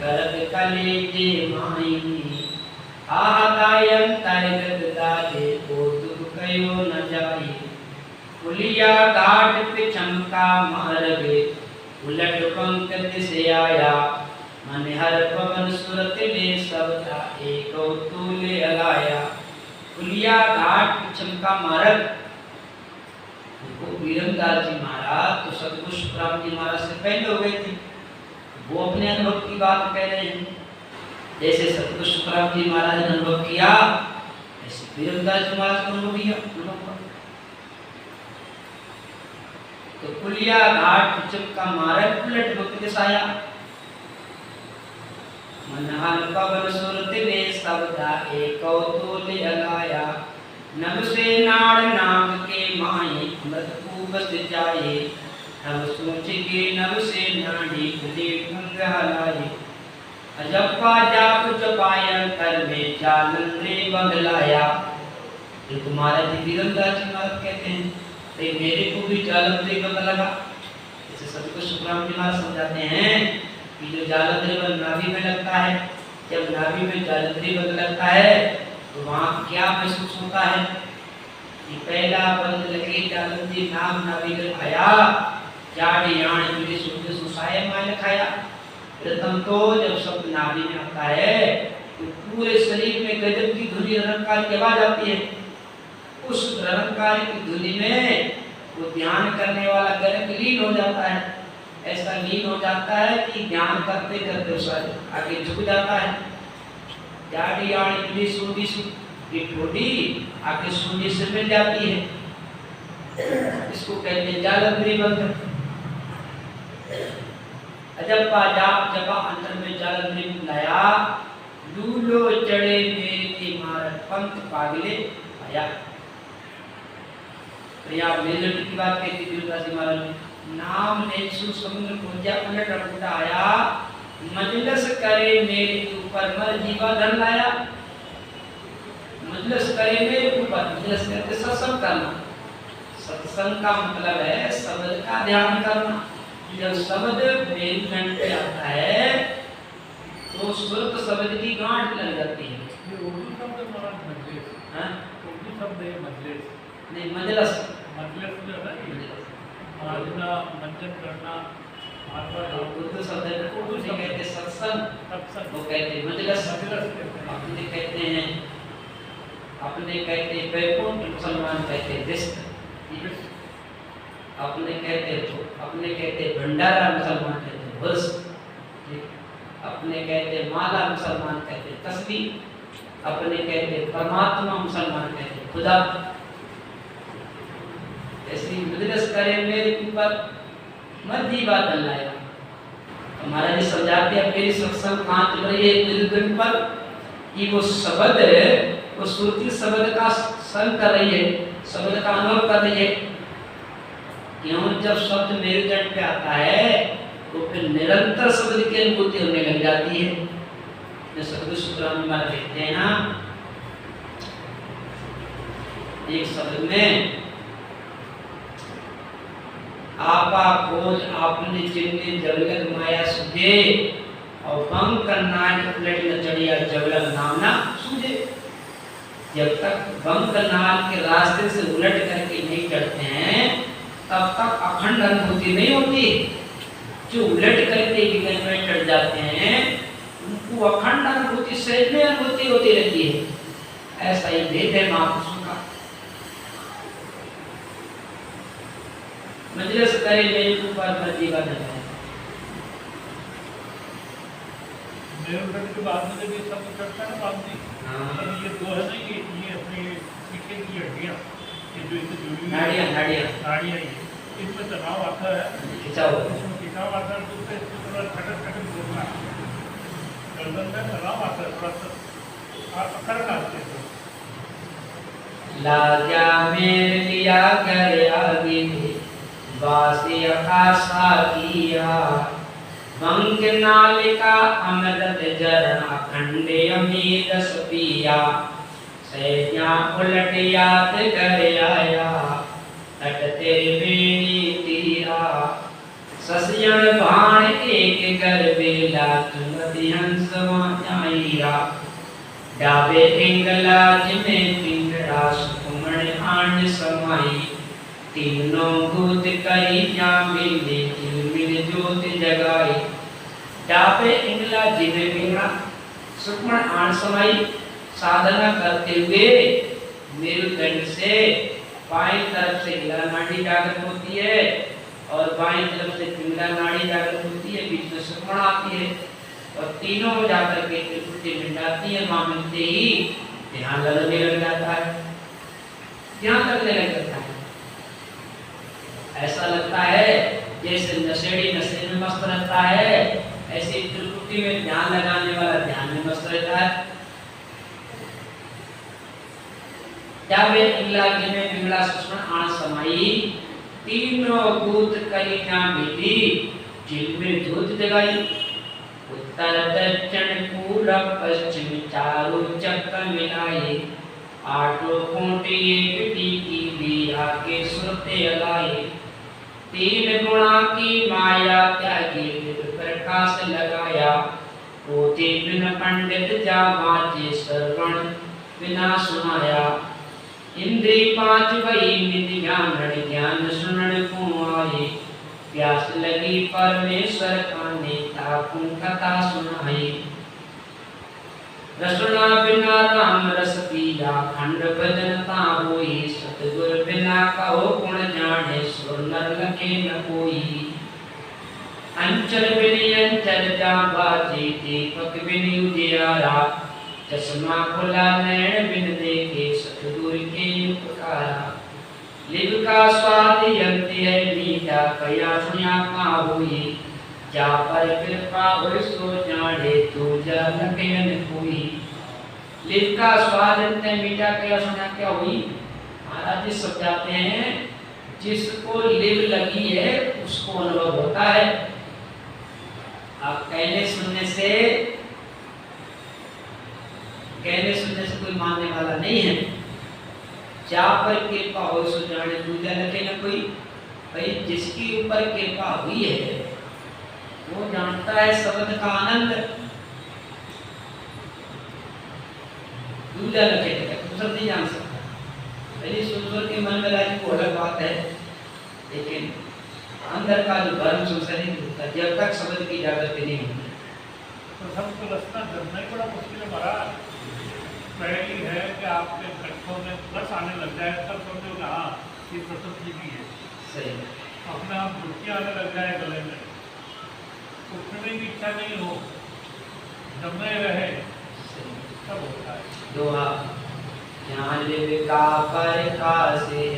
करत कलेजे माई, आदायन तरगत दादे को दुख कयो न जाई। पुलिया घाट पे चमका मार्गे, उलट पंकज से आया, मन हर पवन सुरत ले सबदा एक तूले लगाया। पुलिया घाट पे चमका मार्ग, वीरमदास जी महाराज तो सतगुरु सुखराम जी महाराज से पहले हो गए थे। वो अपने अनुभव की बात कह रहे हैं। जैसे सतगुरु सुखराम जी महाराज ने अनुभव किया, ऐसे वीरमदास जी महाराज ने अनुभव किया। तो पुलिया घाट चमका मारक उलट मुक्त दिशाया मनहान पवन सुरत ने सबदा एक कौतूल लगाया नभ से नाड़ नाग के माए अमृत पूबत जाए नभ सोच के नभ से नाड़ी खुले भंग हलाए अजप्पा जाप जपायन कर में जालंदरे बंगलाया जो तुम्हारा दिव्यंदाज महाराज कहते हैं तो मेरे को भी जालंदरे बंग लगा। इसे सतगुरु सुखराम जी महाराज समझाते हैं कि जो जालंधरी बंद नाभि में लगता है, जब नाभि में जालंधरी बंद लगता है तो वहाँ क्या महसूस होता है कि पहला बंद लगे जालंधरी नाम नाभि में आया जाड़ी यान तुझे सुध सुसाए मान खाया। प्रथम तो जब शब्द नाभि में आता है तो पूरे शरीर में गजब की धुनी रंकार की आवाज आती है। उस रंकार की धुनी में वो ध्यान करने वाला गर्भ लीन हो जाता है। ऐसा लीन हो जाता है कि ध्यान करते करते उसका आगे झुक जाता है। जाड़ी यानी तुझे सूंडी की ठोडी आगे सूंडी से मिल जाती है। इसको कहते हैं जालंधरी बंध। अजप्पा जाप जपा अंतर में जालंधरी बुलाया लूलो चढ़े मेरे के मारत पंथ पागले आया। तो यहाँ मेजर की बात कहती दिलदास जी महाराज ने नाम ने समुद्र खोजा उलट उल्टा आया मजलिस करे मेरे ऊपर मर जीवा धन लाया। मजलिस करे मेरे ऊपर, मजलिस करते सत्संग करना। सत्संग का मतलब है शब्द का ध्यान करना। जब शब्द मेरे कंठ पे आता है तो सुरत शब्द की गांठ लग जाती है। ये उर्दू शब्द महाराज मजलिस, हाँ उर्दू शब्द है मजलिस नहीं मजलिस, मजलिस जो है मारना मंजन करना उर्दू शब्द है। उर्दू से कहते सत्संग, सत्संग वो कहते मजलिस, अपने कहते हैं अपने कहते बैकुंठ, मुसलमान कहते रिश्त, अपने कहते भंडारा, मुसलमान कहते वर्ष, अपने कहते माला, मुसलमान कहते तस्बीह, अपने कहते परमात्मा, मुसलमान कहते खुदा। ऐसी मजलिस करे मेरे ऊपर मत जीवा धन लाया। महाराज जी समझाते हैं मेरी सत्संग कहाँ चल रही है मेरे दिल पर कि वो शब्द वो सुरती शब्द का संग कर रही है, शब्द का अनुभव कर रही है। क्यों जब शब्द मेरे जट पे आता है तो फिर निरंतर शब्द की अनुभूति होने लग जाती है। जो सतगुरु सुखराम जी महाराज कहते हैं ना एक शब्द में आपा खोज आपने चिन्ह जगलग माया सुझे और बंक नान उलट न चढ़िया जगलग नाम ना सूझे। जब तक बंक नाल के रास्ते से उलट करके नहीं चढ़ते हैं तब तक अखंड अनुभूति नहीं होती। जो उलट करके विघ्न में चढ़ जाते हैं उनको अखंड अनुभूति सहज में अनुभूति होती रहती है। ऐसा ही भेद है महापुरुषों का। मजलिस करे मेरे ऊपर मर्जी का धन है। मेरे उठने के बाद में जब ये सब चढ़ता है बाद में तब ये दो है ना ये अपने पीछे की हड्डियाँ ये जो इसे जुड़ी नाड़ियाँ इनमें तनाव आता है, इसमें खिंचाव आता है तो उससे थोड़ा खटक बोलना गर्दन में तनाव आता है, थोड़ा सा अखर आते हैं। लाजा मेरे लिया करे आगे बासी आशा किया बंक नालिका अमृत जरण अखंडे अमीर सपिया सैया उलट याद कर आया तट तेरे बेड़ी तीरा ससियण भाण एक कर बेला चुनती हंस वाईरा डाबे इंगला जिमे पिंगड़ा सुकुमण आंड समाई तीनों भूत करी जा मिले मिल ज्योत जगाई। डाबे इंगला जिमे पिंगड़ा सुकुमण आंड समाई साधना करते हुए मेरुदंड से बाईं तरफ से गिला नाड़ी जागृत होती है और बाईं तरफ से पिंगला नाड़ी जागृत होती है, बीच में सुकुमण आती है और तीनों जाकर के त्रिपुटी मिल जाती है। मां मिलते ही ध्यान लगने लग जाता है, ध्यान लगने लग जाता है। ऐसा लगता है जैसे नशेड़ी नशे में मस्त रहता है, ऐसे त्रिपुटी में ध्यान लगाने वाला ध्यान में मस्त रहता है। जावे इंगला में बिगड़ा सुषमा आण समाई, तीनों कूद कलियां बेटी जिल में जोत जगाई। उत्तर दक्षिण पूरब पश्चिम चारों चक्कर मिलाए, आठों कोटि बेटी की बीरा के सुरते लगाए। तीन गुणा की माया त्यागी प्रकाश लगाया, पोते बिन पंडित जा बाजे श्रवण बिना सुनाया। इंद्री पांच भई निधि ज्ञान सुनन को आए, प्यास लगी परमेश्वर का नेता को कथा सुनाई। रसना बिना राम रस पिया खंड भजनता होई, सतगुर बिना कहो गुण जाने सुर नर लगे न कोई। अंचल बिन अंचल जा बाजे दीपक बिन उजियारा, चश्मा खुला नैन बिन देखे सतगुर के पुकारा। लिव का स्वाद यंती है मीठा कया सुना का हुई, जा पर कृपा होय सो जाने तू जा लगे न कोई। लिव का स्वाद यंती है मीठा कया सुना क्या हुई। महाराज जी समझाते हैं जिसको लिव लगी है उसको अनुभव होता है। आप कहने सुनने से कोई मानने वाला नहीं है। जा पर कृपा हो सो जाने दूजा लगे न कोई। भाई जिसकी ऊपर कृपा हुई है वो जानता है शब्द का आनंद। दूजा लगे दूसरा नहीं जान सकता। पहले सुन के मन में लाए वो अलग बात है, लेकिन अंदर का जो धर्म संसार नहीं होता जब तक शब्द की जागृति नहीं होती। तो सबको रास्ता करना ही बड़ा मुश्किल है महाराज। पहली है कि आपके घटकों में बस आने लग जाए तब समझो कि हाँ ये प्रसन्न की है। सही। अपने आप दुखी आने लग जाए गले में, उठने की इच्छा नहीं हो, जमे रहे, सब होता है। दोहा ज्ञान विका पर कासे,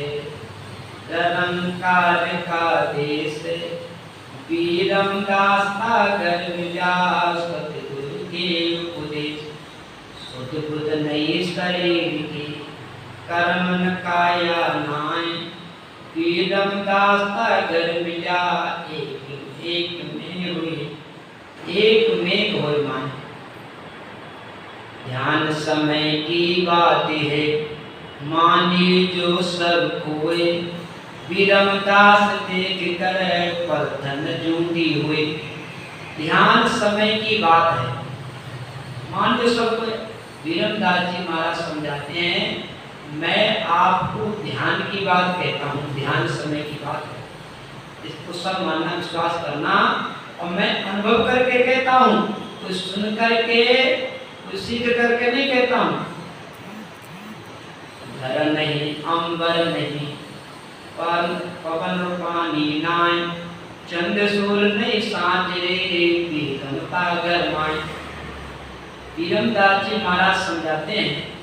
रंकार का देश, वीरम दास सागर विलास सतगुरु के उपदेश। सुध बुध नहीं शरीर की कर्म न काया नाय, वीरम दास सागर मिला एक में हुई, एक में होय माय। ध्यान समय की बात है मानी जो सब कोई, विरम दास देख कर पर धन जूंदी हुए। ध्यान समय की बात है मान लो सब कोई। विरम दास जी महाराज समझाते हैं मैं आपको ध्यान की बात कहता हूँ, ध्यान समय की बात है। इसको सब मानना विश्वास करना, और मैं अनुभव करके कहता हूँ, कुछ सुन करके कुछ सीख करके नहीं कहता हूँ। धर नहीं अंबर नहीं पर पवन पानी नाय, चंद सूर नहीं साजरे पीतम पागर माय। वीरमदास जी महाराज समझाते हैं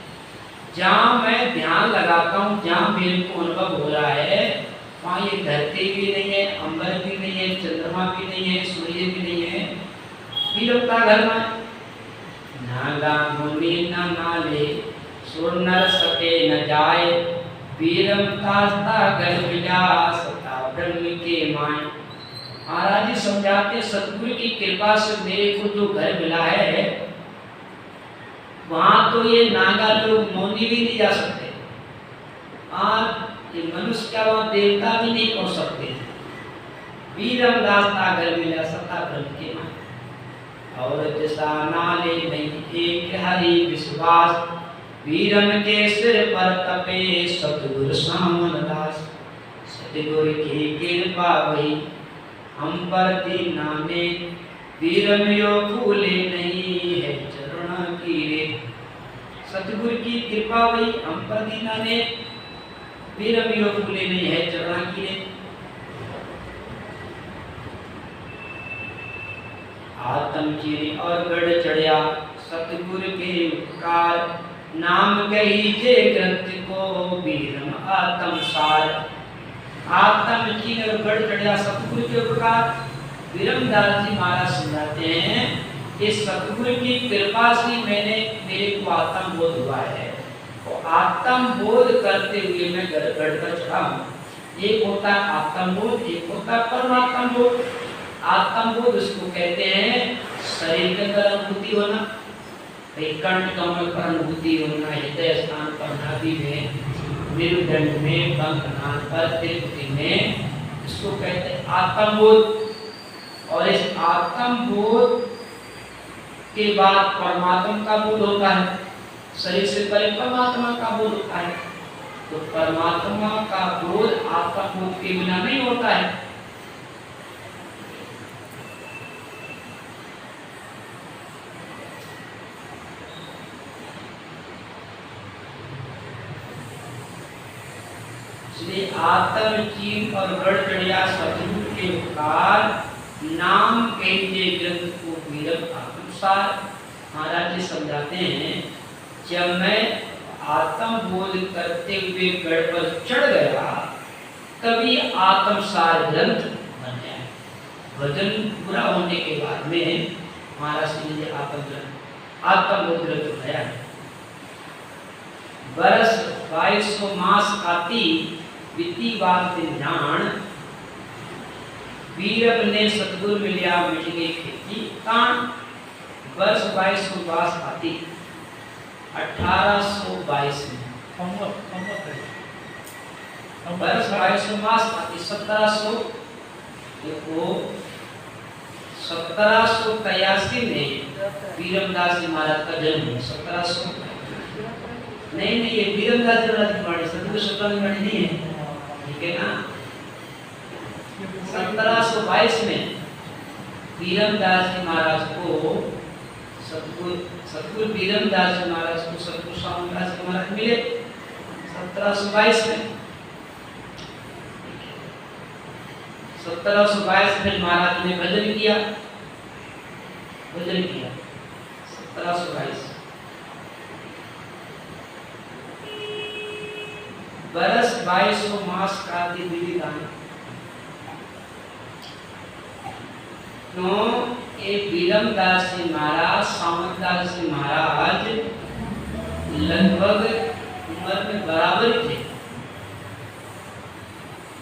जहाँ मैं ध्यान लगाता हूँ, जहाँ मेरे को अनुभव हो रहा है वहाँ ये धरती भी नहीं है, अंबर भी नहीं है, चंद्रमा भी नहीं है, सूर्य भी नहीं है। वीरमता घर में नागा मुनि न नाले, सुर नर सके न जाए, वीरमता घर विलास ब्रह्म के माय। महाराज जी समझाते सतगुरु की कृपा से मेरे को जो घर मिला है वहां तो ये नागा लोग मौनी भी नहीं जा सकते, आज ये मनुष्य क्या वहां देवता भी नहीं पहुंच सकते। वीरम दास नागर मिला सत्ता ब्रह्म के माय। और जैसा नाले नहीं एक हरि विश्वास, वीरम के सिर पर तपे सतगुरु सामन दास। सतगुरु की कृपा वही हम पर दीना ने, वीरम यो फूले नहीं है चरण की रे। सतगुरु की कृपा वही हम पर दीना ने, वीरम यो फूले नहीं है चरण की रे। आत्म चीरी और गढ़ चढ़िया सतगुरु के उपकार, नाम कही जे ग्रंथ को वीरम आत्म सार। आत्म की और गढ़ चढ़िया सतगुरु के प्रकार विरमदास जी महाराज समझाते हैं कि सतगुरु की कृपा से मेरे को आत्म बोध हुआ है और आत्म बोध करते हुए मैं गढ़ पर चढ़ा हूँ। एक होता है आत्म बोध, एक होता है परमात्म बोध। आत्म बोध उसको कहते हैं शरीर के अंदर अनुभूति होना, कंठ कमल पर अनुभूति होना, हृदय स्थान पर नाभि में, मेरुदंड में, पंखनाल पर, त्रिपुटी में, इसको कहते हैं आत्म बोध। और इस आत्म बोध के बाद परमात्मा का बोध होता है, शरीर से परे परमात्मा का बोध होता है। तो परमात्मा का बोध आत्म बोध के बिना नहीं होता है। इसलिए आत्म जीव और गढ़ चढ़िया सतगुरु के उपकार नाम कहते ग्रंथ को वीरम आत्मसार महाराज जी समझाते हैं। जब मैं आत्म बोध करते हुए गढ़ पर चढ़ गया तभी आत्मसार ग्रंथ बन गया। भजन पूरा होने के बाद में महाराज जी ने आत्म बोध ग्रंथ बनाया है। बरस 2200 मास आती बीती बात दिन जान, वीरब ने सतगुरु मिलिया मिट गई खेती कान। वर्ष 2200 मास आती 1822 में वर्ष 2200 मास आती 1700 देखो 1783 में वीरमदास जी महाराज का जन्म हुआ। 1700 नहीं ये वीरमदास जी महाराज की वाणी, सतगुरु शब्दावली वाणी नहीं है, ठीक है ना। 1722 में वीरमदास जी महाराज को सतगुरु वीरमदास जी महाराज को सतगुरु स्वामी दास जी महाराज मिले 1722 में। 1722 में महाराज ने भजन किया 1722 बरस 2200 मास का विधि गान तो ये वीरमदास जी महाराज सामंतदास जी महाराज लगभग उम्र में बराबर थे।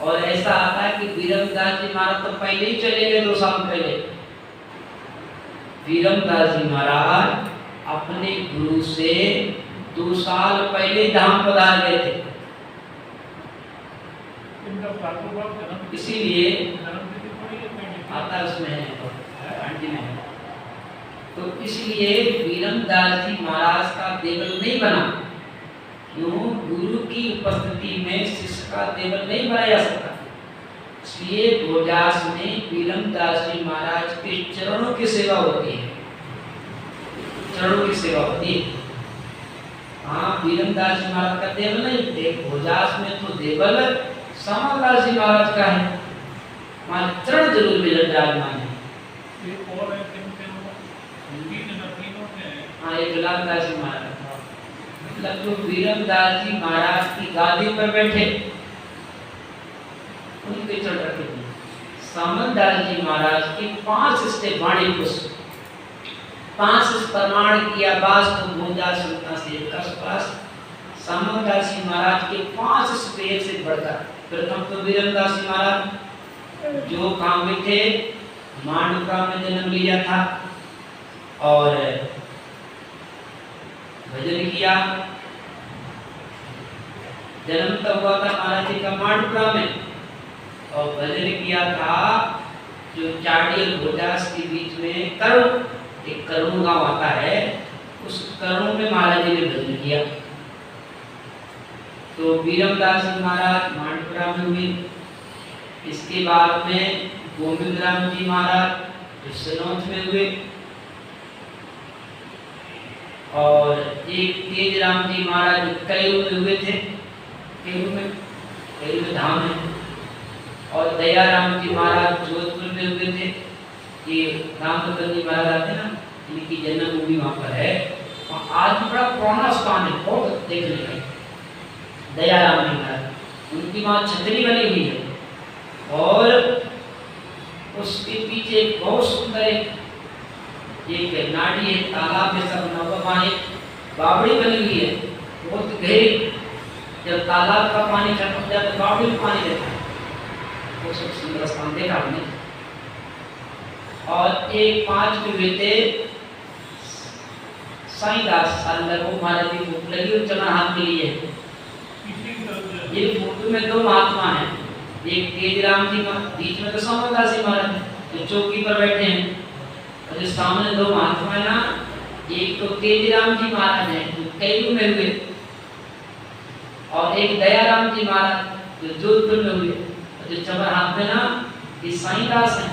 और ऐसा आता है कि वीरमदास जी महाराज तो पहले ही चले गए 2 साल पहले। वीरमदास जी महाराज अपने गुरु से 2 साल पहले धाम पधार गए थे। इसीलिए आता उसमें है तो इसलिए वीरमदास जी महाराज का देवल नहीं बना। क्यों? गुरु की उपस्थिति में शिष्य का देवल नहीं बनाया जा सकता। इसलिए भोजास में वीरमदास जी महाराज के चरणों की सेवा होती है, चरणों की सेवा होती है। हाँ, वीरमदास जी महाराज का देवल नहीं थे। भोजास में तो देवल सामंतदास जी महाराज का है, वहाँ चरण जरूर विराजमान है। हाँ, एक लालदास जी महाराज मतलब जो वीरमदास जी महाराज की गादी पर बैठे उनके चरण रखे थे। सामंतदास जी महाराज की 5 स्टेप वाणी पुष्प 5 प्रमाण किया बास तो भोजा संता से पास। सामंतदास जी महाराज के 5 स्टेप से बढ़कर प्रथम तो वीरमदास जी महाराज जो काम में थे मांडुका में जन्म लिया था और भजन किया। जन्म तब हुआ था महाराज जी का मांडुका में और भजन किया था जो चाड़ी और भोजास के बीच में करुण, एक करुण गांव आता है, उस करुण में महाराज जी ने भजन किया। तो वीरमदास जी महाराज मांडुका में हुए। इसके बाद में गोविंद राम जी महाराज सिनौत में हुए और एक तेज राम जी महाराज कैरू में हुए थे। कैरू धाम है। और दया राम जी महाराज जोधपुर में हुए थे। ये रामचंद्र जी महाराज आते ना, इनकी जन्मभूमि वहाँ पर है। आज बड़ा पुराना स्थान है, बहुत देखने का। दया राम जी महाराज, उनकी वहाँ छतरी बनी हुई है, और उसके पीछे एक बहुत सुंदर एक नाड़ी है, तालाब जैसा बना हुआ, वहाँ एक बावड़ी बनी हुई है बहुत गहरी। जब तालाब का पानी खत्म जाता है बावड़ी में पानी रहता है, वो सब सुंदर स्थान देखा हमने। और एक 5 बेटे साईं दास सालंदर को महाराज की भूख लगी और चना हाथ में लिए। ये फोटो में 2 महात्मा हैं, एक तेजराम जी बीच में तो समरदास जी महाराज जो चौकी पर बैठे हैं, और जो सामने 2 महात्मा है ना, एक तो तेजराम जी महाराज हैं जो कैलू में हुए, और एक दयाराम जी महाराज जो जोधपुर में हुए, और जो चमर हाथ में ना ये साईं दास हैं,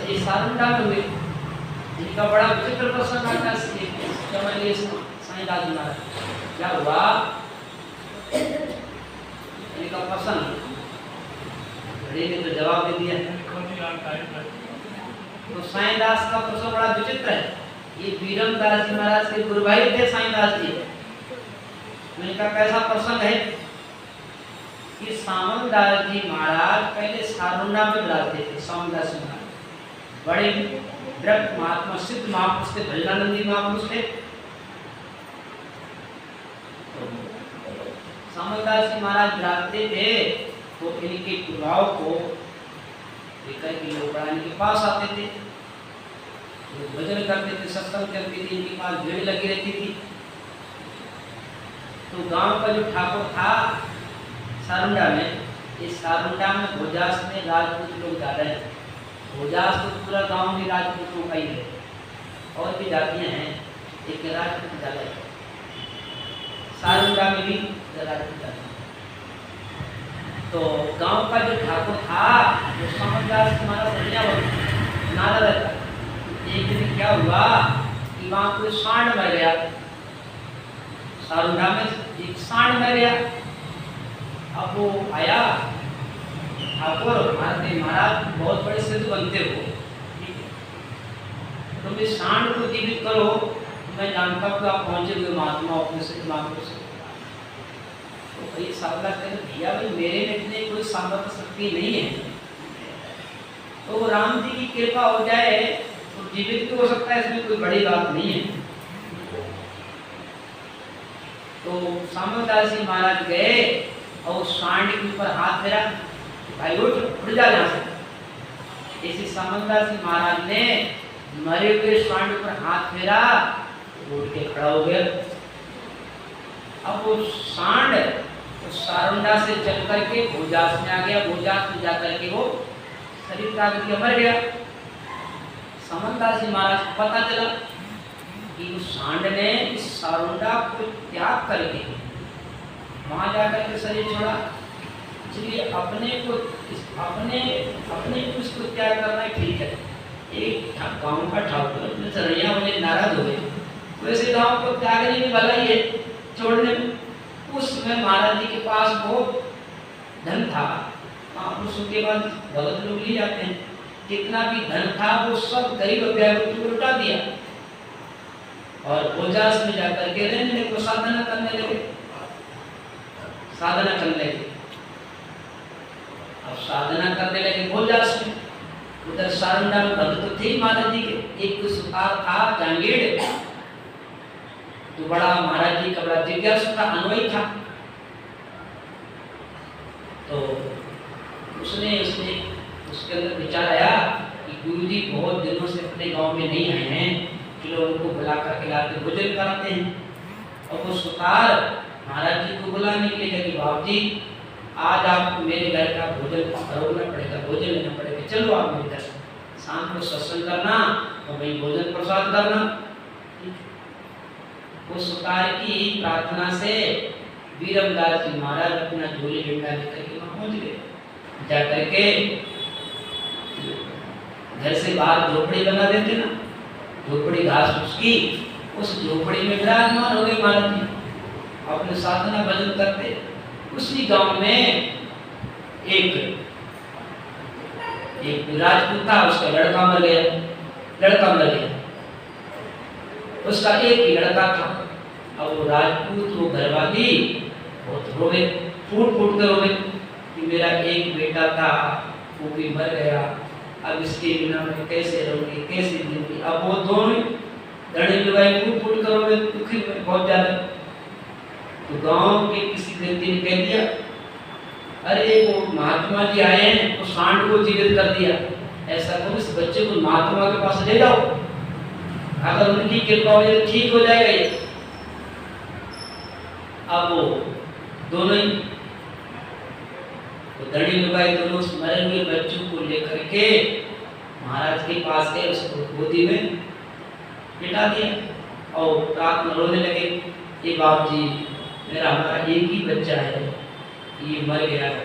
ये सारंडा में हुए। इनका बड़ा विचित्र प्रसंग आता है चमर साईं दास जी महाराज। क्या हुआ इनका प्रसंग, घड़ी ने तो जवाब दे दिया। तो साईं दास का प्रसंग बड़ा विचित्र है। ये वीरम दास जी महाराज के गुरु भाई थे साईं दास जी। इनका कैसा प्रसंग है कि सामन दास जी महाराज पहले सारुंडा में विराजते थे। सामन दास जी महाराज बड़े दृढ़ महात्मा सिद्ध महापुरुष थे, भजनानंदी महापुरुष थे। सामन दास जी महाराज विराजते थे तो इनके प्रभाव को लेकर के लोग बड़ा इनके पास आते थे, भजन करते थे, सत्संग करते थे, इनके पास भीड़ लगी रहती थी। तो गांव का जो ठाकुर था सारुंडा में, इस सारुंडा में भोजास में राजपूत लोग ज्यादा है। भोजास तो पूरा गांव में राजपूतों का ही है, और भी जातियां हैं, एक राजपूत ज्यादा है। सारुंडा में भी राजपूत ज्यादा है। तो गांव का जो ठाकुर था वो समझदार तुम्हारा बढ़िया नारा रहता। एक दिन क्या हुआ कि वहां कोई सांड मर गया, सारुंडा में एक सांड मर गया। अब वो आया ठाकुर महाराज बहुत बड़े सिद्ध बनते हो, तुम इस सांड को जीवित करो, मैं जानता हूँ कि आप पहुंचे हुए महात्मा अपने सिद्ध महापुरुष। तो भाई सावला कहते भैया भाई मेरे में इतने कोई सामर्थ्य शक्ति नहीं है, तो राम जी की कृपा हो जाए तो जीवित भी हो सकता है, इसमें कोई बड़ी बात नहीं है। तो सामंतदास जी महाराज गए और सांड के ऊपर हाथ फेरा, भाई उठ जा यहाँ से। इसी सामंतदास जी महाराज ने मरे हुए सांड पर हाथ फेरा, उठ के खड़ा हो गया। अब वो सांड उस सारुंडा से चल करके भोजास में आ गया, भोजास में जाकर के वो शरीर त्याग दिया, मर गया। सामंतदास जी महाराज को पता चला कि उस सांड ने इस सारुंडा को त्याग करके वहां जाकर के शरीर छोड़ा। इसलिए अपने को इसको त्याग करना ठीक है। एक गांव का ठाकुर अपने सरैया वाले नाराज हो गए, वैसे गांव को त्यागने में भलाई है, छोड़ने में। उस समय महाराज जी के पास बहुत धन था, महापुरुषों के बाद भगत लोग ले जाते हैं, जितना भी धन था वो सब गरीब अभ्यागतों को लुटा दिया और भोजास में जाकर के रहने को साधना करने लगे। अब साधना करने लगे भोजास में। उधर सारुंडा में भक्त तो थे महाराज जी के, एक तो सुतार था जांगीड़, तो बड़ा महाराज जी का बड़ा जिज्ञासु था, अनुयायी था। तो उसके अंदर विचार आया कि गुरुजी बहुत दिनों से अपने गांव में नहीं आए हैं, चलो उनको बुला करके लाते भोजन कराते हैं। और वो सुतार महाराज जी को बुलाने के लिए कि बाबू जी आज आपको मेरे घर का भोजन रोकना पड़ेगा, भोजन लेना पड़ेगा, चलो आप मेरे घर शाम को सत्संग करना और वही भोजन प्रसाद करना। वो सुतार की प्रार्थना से वीरमदास जी महाराज अपना झोली डंडा लेकर के वहां पहुंच गए। जाकर के घर से बाहर झोपड़ी बना देते ना, झोपड़ी घास उसकी, उस झोपड़ी में विराजमान हो गए महाराज जी, अपने साधना भजन करते। उसी गांव में एक राजपूत था, उसका लड़का मर गया। उसका एक ही लड़का था। अब वो राजपूत वो घरवाली बहुत रोवे, फूट कर रोवे कि मेरा एक बेटा था, वो भी मर गया, अब इसके बिना मैं कैसे रहूंगी, कैसे जिंदगी। अब वो दोनों धनी लुगाई खूब फूट करोगे दुखी में बहुत ज्यादा। तो गांव के किसी व्यक्ति ने कह दिया, अरे वो महात्मा जी आए हैं, तो सांड को जीवित कर दिया, ऐसा करो इस बच्चे को महात्मा के पास ले जाओ, अगर उनकी कृपा हो तो ठीक हो जाएगा ये। अब वो दोनों ही तो धनी लुगाई दोनों मरे हुए बच्चों को लेकर के महाराज के पास गए, उसको गोदी में बिठा दिया और रात में रोने लगे, ये बाप जी मेरा हमारा एक ही बच्चा है, ये मर गया है,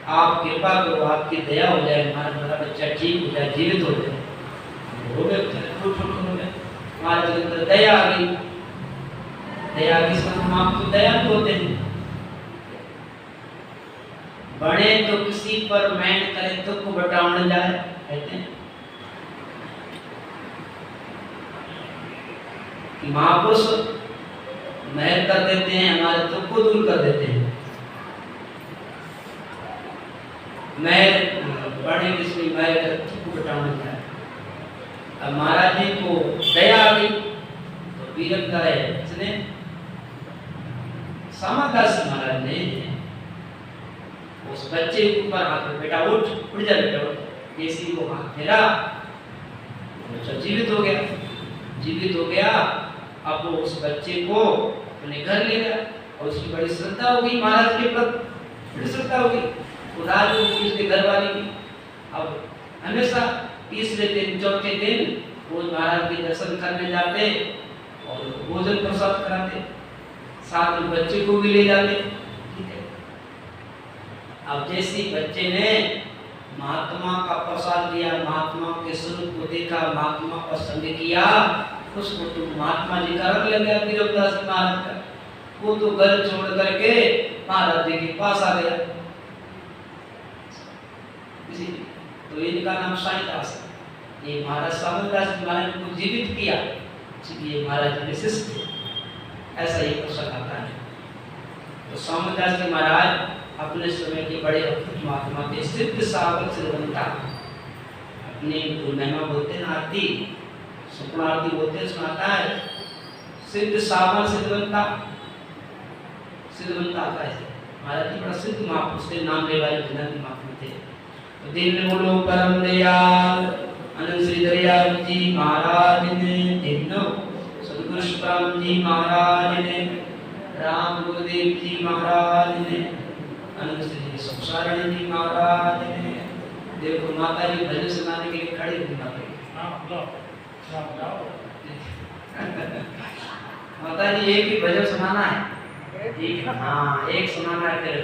आप कृपा करो, आपकी दया हो जाए, हमारा बच्चा ठीक हो जाए, जीवित हो जाए। हो गए महाराज के अंदर दया आ गई, दया की माँ तो दया होते हैं, बड़े तो किसी पर मैन करे तो को बटावन जाए कहते हैं। महापुरुष महर कर देते हैं, हमारे दुख को दूर कर देते हैं। महर बड़े किसी महर कर दुख को बटावन जाए। अब महाराज जी को दया आ गई तो वीरक है इसने समादास महाराज ने उस बच्चे के ऊपर हाथ में, बेटा उठ जा बेटा उठ, केसी को हाथ फेरा, बच्चा जीवित हो गया, जीवित हो गया। अब वो उस बच्चे को अपने घर ले गया और उसकी बड़ी श्रद्धा हो गई महाराज के प्रति, बड़ी श्रद्धा हो गई उदार को उसके घर वाले की। अब हमेशा तीसरे दिन चौथे दिन वो महाराज के दर्शन करने जाते और भोजन प्रसाद कराते, साथ में बच्चे को भी ले जाते। ठीक है, अब जैसे बच्चे ने महात्मा का प्रसाद लिया, महात्मा के स्वरूप को देखा, महात्मा का संग किया, उसको तो महात्मा जी का रंग लग गया वीरदास महाराज का। वो तो घर छोड़ करके महाराज जी के पास आ गया। तो इनका नाम साईदास है। ये महाराज सामंतदास महाराज को जीवित किया, इसलिए महाराज विशिष्ट ऐसा ही प्रसंग आता है। तो सामंतदास जी महाराज अपने समय के बड़े अद्भुत महात्मा थे, सिद्ध सावक सिद्धवंता। अपनी महिमा बोलते हैं आरती, सुपना आरती बोलते हैं, सुनाता है सिद्ध सावक सिद्धवंता, सिद्धवंता आता है। महाराज जी बड़ा सिद्ध महापुरुष थे, नाम ले वाले विनंती महात्मा थे। तो दिन बोलो परम दयाल अनंत श्री दयाल जी महाराज ने, दिनो सदगुरु सुखराम जी महाराज ने, राम गुरुदेव जी महाराज ने, अनंत श्री सुखसारण जी महाराज ने। देखो माता जी भजन सुनाने के लिए खड़े हुई माता जी एक ही भजन सुनाना है, ठीक है, हाँ एक सुनाना है फिर